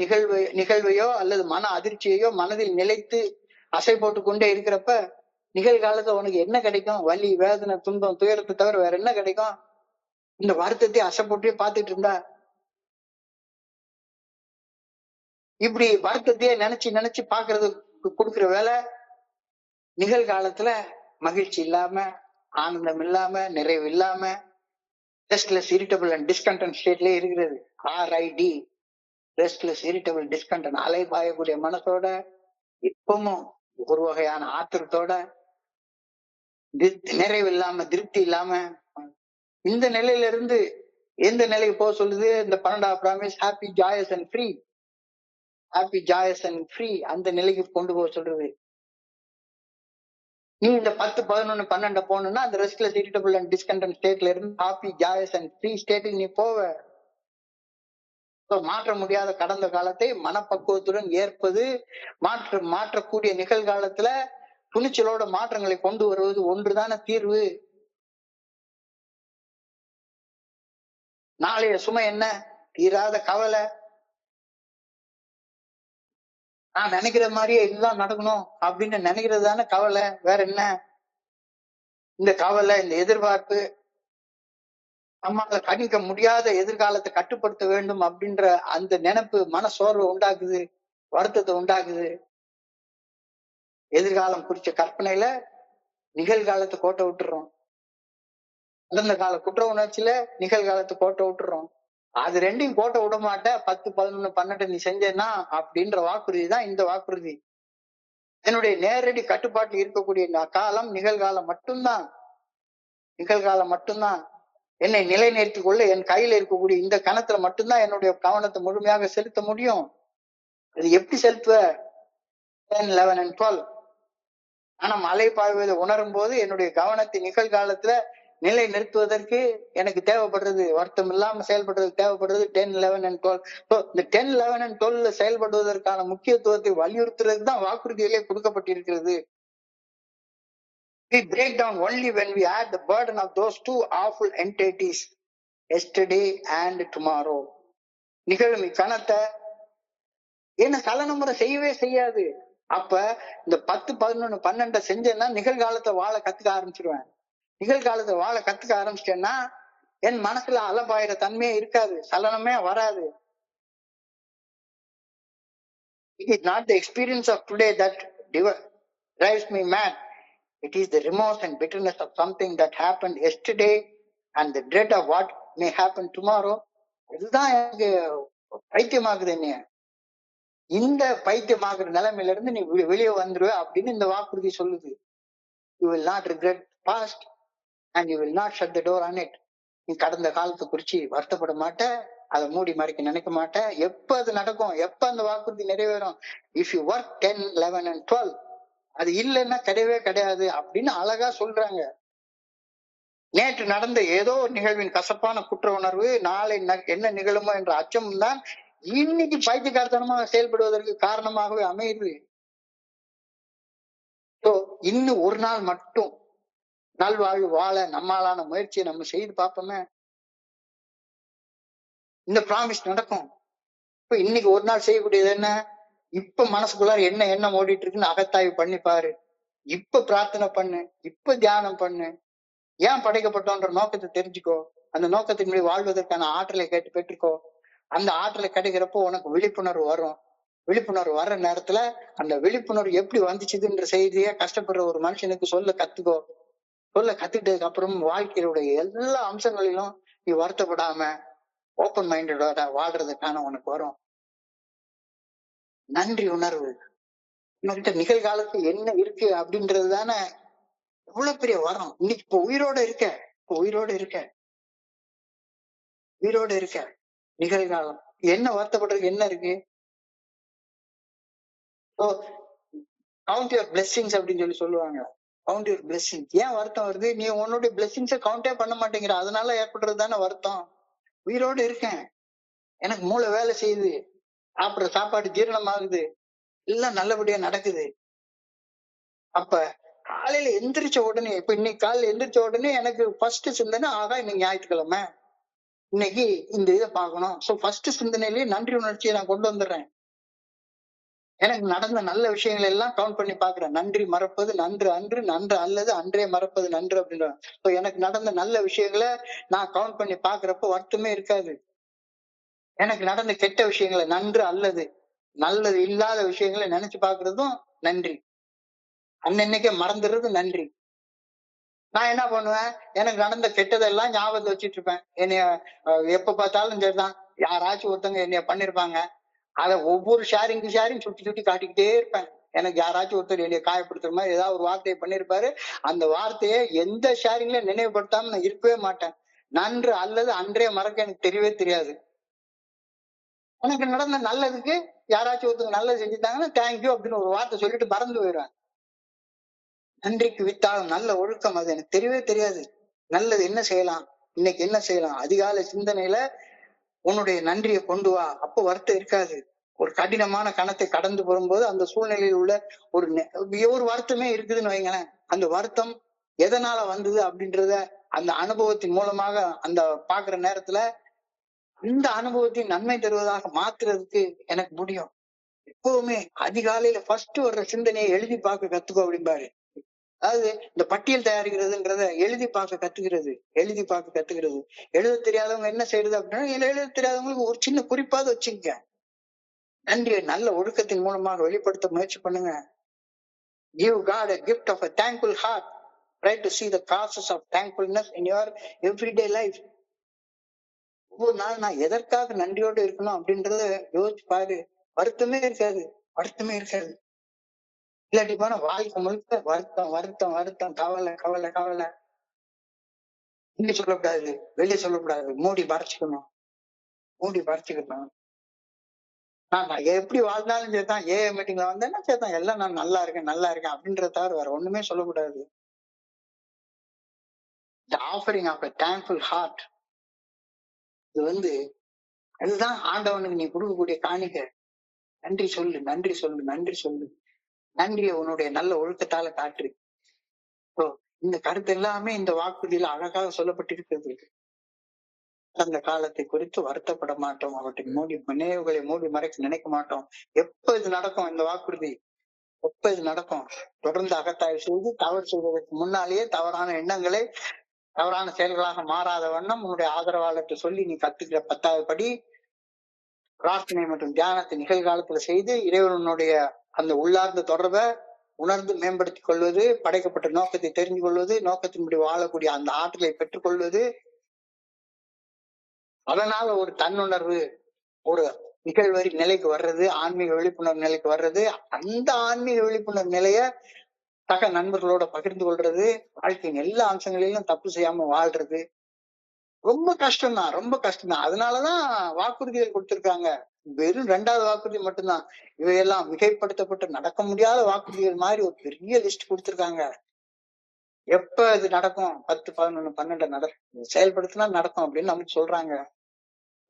A: நிகழ்வையோ அல்லது மன அதிர்ச்சியையோ மனதில் நிலைத்து அசை போட்டு கொண்டே இருக்கிறப்ப நிகழ்காலத்துல உனக்கு என்ன கிடைக்கும்? வலி, வேதனை, துன்பம், துயரத்தை தவிர வேற என்ன கிடைக்கும்? இந்த வருத்தத்தை அசை போட்டே பார்த்துட்டு இருந்தா இப்படி வருத்தத்தையே நினைச்சு பாக்குறது கொடுக்குற வேலை நிகழ்காலத்துல மகிழ்ச்சி இல்லாம, ஆனந்தம் இல்லாம, நிறைவு இல்லாம, ரெஸ்ட்லெஸ், இரிட்டபிள் அண்ட் டிஸ்கண்டன்ட் ஸ்டேட்லயே இருக்கிறது. RID, restless, irritable, discontent. அலை பாயக்கூடிய மனசோட இப்பவும் ஒரு வகையான ஆத்திரத்தோட, நிறைவு இல்லாம, திருப்தி இல்லாம, இந்த நிலையில இருந்து எந்த நிலைக்கு போக சொல்லுது இந்த 12வது promise? Happy, joyous and free. Happy, joyous and free அந்த நிலைக்கு கொண்டு போக சொல்றது. நீ இந்த 10, 11, 12 போகணும்னா அந்த ரெஸ்ட்லெஸ், இரிட்டபிள் அண்ட் டிஸ்கண்டன்ட் ஸ்டேட்ல இருந்து ஹாப்பி, ஜாயஸ் அண்ட் ஃப்ரீ ஸ்டேட்டுக்கு நீ போவ. மாற்ற முடியாத கடந்த காலத்தை மனப்பக்குவத்துடன் ஏற்பது, மாற்றக்கூடிய நிகழ்காலத்துல துணிச்சலோட மாற்றங்களை கொண்டு வருவது ஒன்றுதான தீர்வு. நாளைய சுமை என்ன? தீராத கவலை. நான் நினைக்கிற மாதிரியே இதுதான் நடக்கணும் அப்படின்னு நினைக்கிறது தானே கவலை. வேற என்ன? இந்த கவலை, இந்த எதிர்பார்ப்பு, நம்மளால கணிக்க முடியாத எதிர்காலத்தை கட்டுப்படுத்த வேண்டும் அப்படின்ற அந்த நினைப்பு மன சோர்வை உண்டாக்குது, வருத்தத்தை உண்டாக்குது. எதிர்காலம் குறிச்ச கற்பனையில நிகழ்காலத்தை கோட்டை விட்டுறோம். கடந்த கால குற்ற உணர்ச்சியில நிகழ்காலத்தை கோட்டை விட்டுறோம். அது ரெண்டையும் கோட்டை விட மாட்டேன். 10, 11, 12 நீ செஞ்சேன்னா அப்படின்ற வாக்குறுதி தான் இந்த வாக்குறுதி. என்னுடைய நேரடி கட்டுப்பாட்டில் இருக்கக்கூடிய காலம் நிகழ்காலம் மட்டும்தான். நிகழ்காலம் மட்டும்தான். என்னை நிலைநிறுத்திக் கொள்ள என் கையில இருக்கக்கூடிய இந்த கணத்துல மட்டும்தான் என்னுடைய கவனத்தை முழுமையாக செலுத்த முடியும். அது எப்படி செலுத்துவ? 10, 11 and 12. ஆனா மழை பாய்வதை உணரும் போது என்னுடைய கவனத்தை நிகழ்காலத்துல நிலை நிறுத்துவதற்கு எனக்கு தேவைப்படுறது, வருத்தம் இல்லாம செயல்படுறது தேவைப்படுறது 10, 11 and 12. இந்த 10, 11 and 12 செயல்படுவதற்கான முக்கியத்துவத்தை வலியுறுத்துறது தான் வாக்குறுதியிலே கொடுக்கப்பட்டிருக்கிறது. We break down only when we add the burden of those two awful entities, yesterday and tomorrow. நிகழும் இக்கணத்தை என்ன சலனமுறை செய்யவே செய்யாது. அப்ப இந்த 10, 11, 12 செஞ்சேன்னா நிகழ்காலத்தை வாழ கத்துக்க ஆரம்பிச்சிருவேன். நிகழ்காலத்தை வாழ கத்துக்க ஆரம்பிச்சிட்டேன்னா என் மனசுல அலபாயிர தன்மையே இருக்காது, சலனமே வராது. It is not the experience of today that drives me mad. It is the remorse and bitterness of something that happened yesterday and the dread of what may happen tomorrow. இதுதான் எனக்கு பைத்தியமாக்குது என்னைய. இந்த பைத்தியமாக்குற நிலைமையில இருந்து நீ வெளியே வந்துருவ அப்படின்னு இந்த வாக்குறுதி சொல்லுது. You will not regret past and you will not shut the door on it. நீ கடந்த காலத்தை குறிச்சு வருத்தப்பட மாட்ட, அதை மூடி மறைக்க நினைக்க மாட்ட. எப்ப அது நடக்கும், எப்ப அந்த வாக்குறுதி நிறைவேறும்? இஃப் யூ ஒர்க் 10, 11 and 12, அது இல்லைன்னா கிடையவே கிடையாது அப்படின்னு அழகா சொல்றாங்க. நேற்று நடந்த ஏதோ ஒரு நிகழ்வின் கசப்பான குற்ற உணர்வு, நாளை என்ன நிகழுமோ என்ற அச்சம் தான் இன்னைக்கு பைத்தியக்காரத்தனமாக செயல்படுவதற்கு காரணமாகவே அமையுது. இன்னும் ஒரு நாள் மட்டும் நல்வாழ்வு வாழ நம்மளான முயற்சியை நம்ம செய்து பார்ப்போமே, இந்த ப்ராமிஸ் நடக்கும். இப்ப இன்னைக்கு ஒரு நாள் செய்யக்கூடியது என்ன? இப்ப மனசுக்குள்ளார என்ன எண்ணம் ஓடிட்டு இருக்குன்னு அகத்தாய்வு பண்ணி பாரு. இப்ப பிரார்த்தனை பண்ணு, இப்ப தியானம் பண்ணு. ஏன் படைக்கப்பட்டோன்ற நோக்கத்தை தெரிஞ்சுக்கோ. அந்த நோக்கத்தின் மீது வாழ்வதற்கான ஆற்றலை கேட்டு பெற்றுக்கோ. அந்த ஆற்றலை கிடைக்கிறப்போ உனக்கு விழிப்புணர்வு வரும். விழிப்புணர்வு வர்ற நேரத்துல அந்த விழிப்புணர்வு எப்படி வந்துச்சுதுன்ற செய்திய கஷ்டப்படுற ஒரு மனுஷனுக்கு சொல்ல கத்துக்கோ. சொல்ல கத்துக்கிட்டதுக்கு அப்புறம் வாழ்க்கையுடைய எல்லா அம்சங்களிலும் நீ வருத்தப்படாம ஓப்பன் மைண்டடோட வாழ்றதுக்கான உனக்கு வரும் நன்றி உணர்வு. உங்ககிட்ட நிகழ்காலத்துல என்ன இருக்கு அப்படின்றது தானே எவ்வளவு பெரிய வரம். இன்னைக்கு இப்ப உயிரோட இருக்க, உயிரோட இருக்க. நிகழ்காலம் என்ன வருத்தப்படுறதுக்கு என்ன இருக்கு? கவுண்ட் யுவர் பிளெஸிங்ஸ் அப்படின்னு சொல்லுவாங்க. Count your blessings. ஏன் வருத்தம் வருது? நீ உன்னுடைய பிளெஸிங்ஸை கவுண்டே பண்ண மாட்டேங்கிற, அதனால ஏற்படுறது தானே வருத்தம். உயிரோடு இருக்கேன், எனக்கு மூளை வேலை செய்யுது, சாப்பிடுற சாப்பாடு ஜீரணம் ஆகுது, எல்லாம் நல்லபடியா நடக்குது. அப்ப காலையில எந்திரிச்ச உடனே, இப்ப இன்னைக்கு காலையில எந்திரிச்ச உடனே எனக்கு ஃபர்ஸ்ட் சிந்தனை, ஆகா இன்னைக்கு ஞாயிற்றுக்கிழமை, இன்னைக்கு இந்த இதை பார்க்கணும். சோ ஃபர்ஸ்ட் சிந்தனையிலேயே நன்றி உணர்ச்சியை நான் கொண்டு வந்துடுறேன். எனக்கு நடந்த நல்ல விஷயங்கள் எல்லாம் கவுண்ட் பண்ணி பாக்குறேன். நன்றி மறப்பது நன்று அன்று, நன்று அல்லது அன்றே மறப்பது நன்று அப்படின்ற எனக்கு நடந்த நல்ல விஷயங்களை நான் கவுண்ட் பண்ணி பாக்குறப்போ வருத்தமே இருக்காது. எனக்கு நடந்த கெட்ட விஷயங்களை நன்று அல்லது நல்லது இல்லாத விஷயங்களை நினைச்சு பாக்குறதும் நன்றி. அன்னைக்கே மறந்துடுறது நன்றி. நான் என்ன பண்ணுவேன், எனக்கு நடந்த கெட்டதெல்லாம் ஞாபகத்தை வச்சுட்டு இருப்பேன். என்னைய எப்ப பார்த்தாலும் சரிதான், யாராச்சும் ஒருத்தவங்க என்னைய பண்ணிருப்பாங்க, அதை ஒவ்வொரு ஷேரிங் சுட்டி சுட்டி காட்டிக்கிட்டே இருப்பேன். எனக்கு யாராச்சும் ஒருத்தர் என்னைய காயப்படுத்துற மாதிரி ஏதாவது ஒரு வார்த்தையை பண்ணிருப்பாரு, அந்த வார்த்தையை எந்த ஷேரிங்ல நினைவுபடுத்தாம நான் இருக்கவே மாட்டேன். நன்று அல்லது அன்றே மறக்க எனக்கு தெரியவே தெரியாது. எனக்கு நடந்த நல்லதுக்கு யாராச்சும் ஒருத்தங்க நல்லது செஞ்சுட்டாங்கன்னா தேங்க்யூ அப்படின்னு ஒரு வார்த்தை சொல்லிட்டு மறந்து போயிடுவேன். நன்றிக்கு வித்தாலும் நல்ல ஒழுக்கம் அது எனக்கு தெரியவே தெரியாது. நல்லது என்ன செய்யலாம், இன்னைக்கு என்ன செய்யலாம், அதிகாலை சிந்தனையில உன்னுடைய நன்றியை கொண்டு வா. அப்போ வருத்தம் இருக்காது. ஒரு கடினமான கணத்தை கடந்து போகும்போது அந்த சூழ்நிலையில் உள்ள ஒரு வருத்தமே இருக்குதுன்னு வைங்களேன், அந்த வருத்தம் எதனால வந்தது அப்படின்றத அந்த அனுபவத்தின் மூலமாக அந்த பாக்குற நேரத்துல இந்த அனுபவத்தின் நன்மை தருவதாக மாத்துறதுக்கு எனக்கு முடியும். எப்பவுமே அதிகாலையில ஃபர்ஸ்ட் வர்ற சிந்தனையை எழுதி பார்க்க கத்துக்கோ அப்படிம்பாரு. அதாவது இந்த பட்டியல் தயாரிக்கிறதுன்றத எழுதி பார்க்க கத்துக்கிறது. எழுத தெரியாதவங்க என்ன செய்யறது அப்படின்னா, எழுத தெரியாதவங்களுக்கு ஒரு சின்ன குறிப்பாவது வச்சுக்க. நன்றியை நல்ல ஒழுக்கத்தின் மூலமாக வெளிப்படுத்த முயற்சி பண்ணுங்க. Give God a gift of a thankful heart. Try to see the causes of thankfulness in your everyday life. ஒவ்வொரு நாள் நான் எதற்காக நன்றியோடு இருக்கணும் அப்படின்றத யோசிச்சு பாரு. வருத்தமே இருக்காது. இல்லாட்டி போன வாழ்க்கை முழுக்க வருத்தம், கவலை. இங்க சொல்லக்கூடாது, வெளியே சொல்லக்கூடாது, மூடி மறைச்சுக்கணும். நான் எப்படி வாழ்ந்தாலும் சரிதான், மீட்டிங்ல வந்தேன்னா சரிதான், எல்லாம் நான் நல்லா இருக்கேன் அப்படின்றத தவிர வேற ஒண்ணுமே சொல்லக்கூடாது. The offering of a thankful heart, இது அதுதான் ஆண்டவனுக்கு நீ கொடுக்கக்கூடிய காணிக்கை. நன்றி சொல்லு. நன்றியை உன்னுடைய நல்ல ஒழுக்கத்தால காற்று. இந்த கருத்து எல்லாமே இந்த வாக்குறுதியில அழகாக சொல்லப்பட்டிருக்கிறது. அந்த காலத்தை குறித்து வருத்தப்பட மாட்டோம், அவற்றின் நினைவுகளை மூடி மறைக்க நினைக்க மாட்டோம். எப்ப இது நடக்கும், இந்த வாக்குறுதி எப்ப இது நடக்கும்? தொடர்ந்து அகத்தாய்வு செய்து தவறு செய்வதற்கு முன்னாலேயே தவறான எண்ணங்களை தவறான செயல்களாக மாறாத வண்ணம் உன்னுடைய ஆதரவாளர்கிட்ட சொல்லி நீ கத்துக்கிற 10வது படி பிரார்த்தனை மற்றும் தியானத்தை நிகழ்காலத்துல செய்து இறைவனுடைய அந்த உள்ளார்ந்த தொடர்பை உணர்ந்து மேம்படுத்திக் கொள்வது, படைக்கப்பட்ட நோக்கத்தை தெரிந்து கொள்வது, நோக்கத்தின்படி வாழக்கூடிய அந்த ஆற்றலை பெற்றுக்கொள்வது, அதனால ஒரு தன்னுணர்வு, ஒரு நிகழ்வரி நிலைக்கு வர்றது, ஆன்மீக விழிப்புணர்வு நிலைக்கு வர்றது, அந்த ஆன்மீக விழிப்புணர்வு நிலைய சக நண்பர்களோட பகிர்ந்து கொள்றது, வாழ்க்கையின் எல்லா அம்சங்களிலும் தப்பு செய்யாம வாழ்றது ரொம்ப கஷ்டம்தான், ரொம்ப கஷ்டம்தான். அதனாலதான் வாக்குறுதிகள் கொடுத்திருக்காங்க. வெறும் 2வது வாக்குறுதி மட்டும்தான். இவையெல்லாம் மிகைப்படுத்தப்பட்டு நடக்க முடியாத வாக்குறுதிகள் மாதிரி ஒரு பெரிய லிஸ்ட் கொடுத்திருக்காங்க. எப்ப இது நடக்கும்? 10, 11, 12 நடக்கும், செயல்படுத்தினா நடக்கும் அப்படின்னு நமக்கு சொல்றாங்க.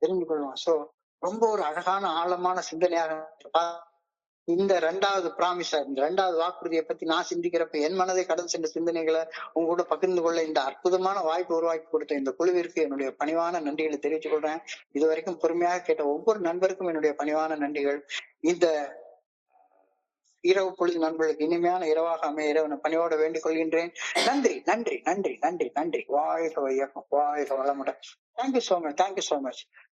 A: தெரிந்து கொள்வோம். சோ ரொம்ப ஒரு அழகான ஆழமான சிந்தனையாக இந்த 2வது ப்ராமிஸ, இந்த 2வது வாக்குறுதியை பத்தி நான் சிந்திக்கிறப்ப என் மனதை கடந்து சென்ற சிந்தனைகளை உங்க கூட பகிர்ந்து கொள்ள இந்த அற்புதமான வாய்ப்பு உருவாக்கி கொடுத்த இந்த குழுவிற்கு என்னுடைய பணிவான நன்றிகளை தெரிவித்துக் கொள்றேன். இதுவரைக்கும் பொறுமையாக கேட்ட ஒவ்வொரு நண்பருக்கும் என்னுடைய பணிவான நன்றிகள். இந்த இரவு பொழுது நண்பர்களுக்கு இனிமையான இரவாக அமைய இறைவனை பணியோட வேண்டிக் கொள்கின்றேன். நன்றி, நன்றி, நன்றி, நன்றி, நன்றி. வாழ்க வையகம், வாழ்க வளமுடன். Thank you so much, thank you so much.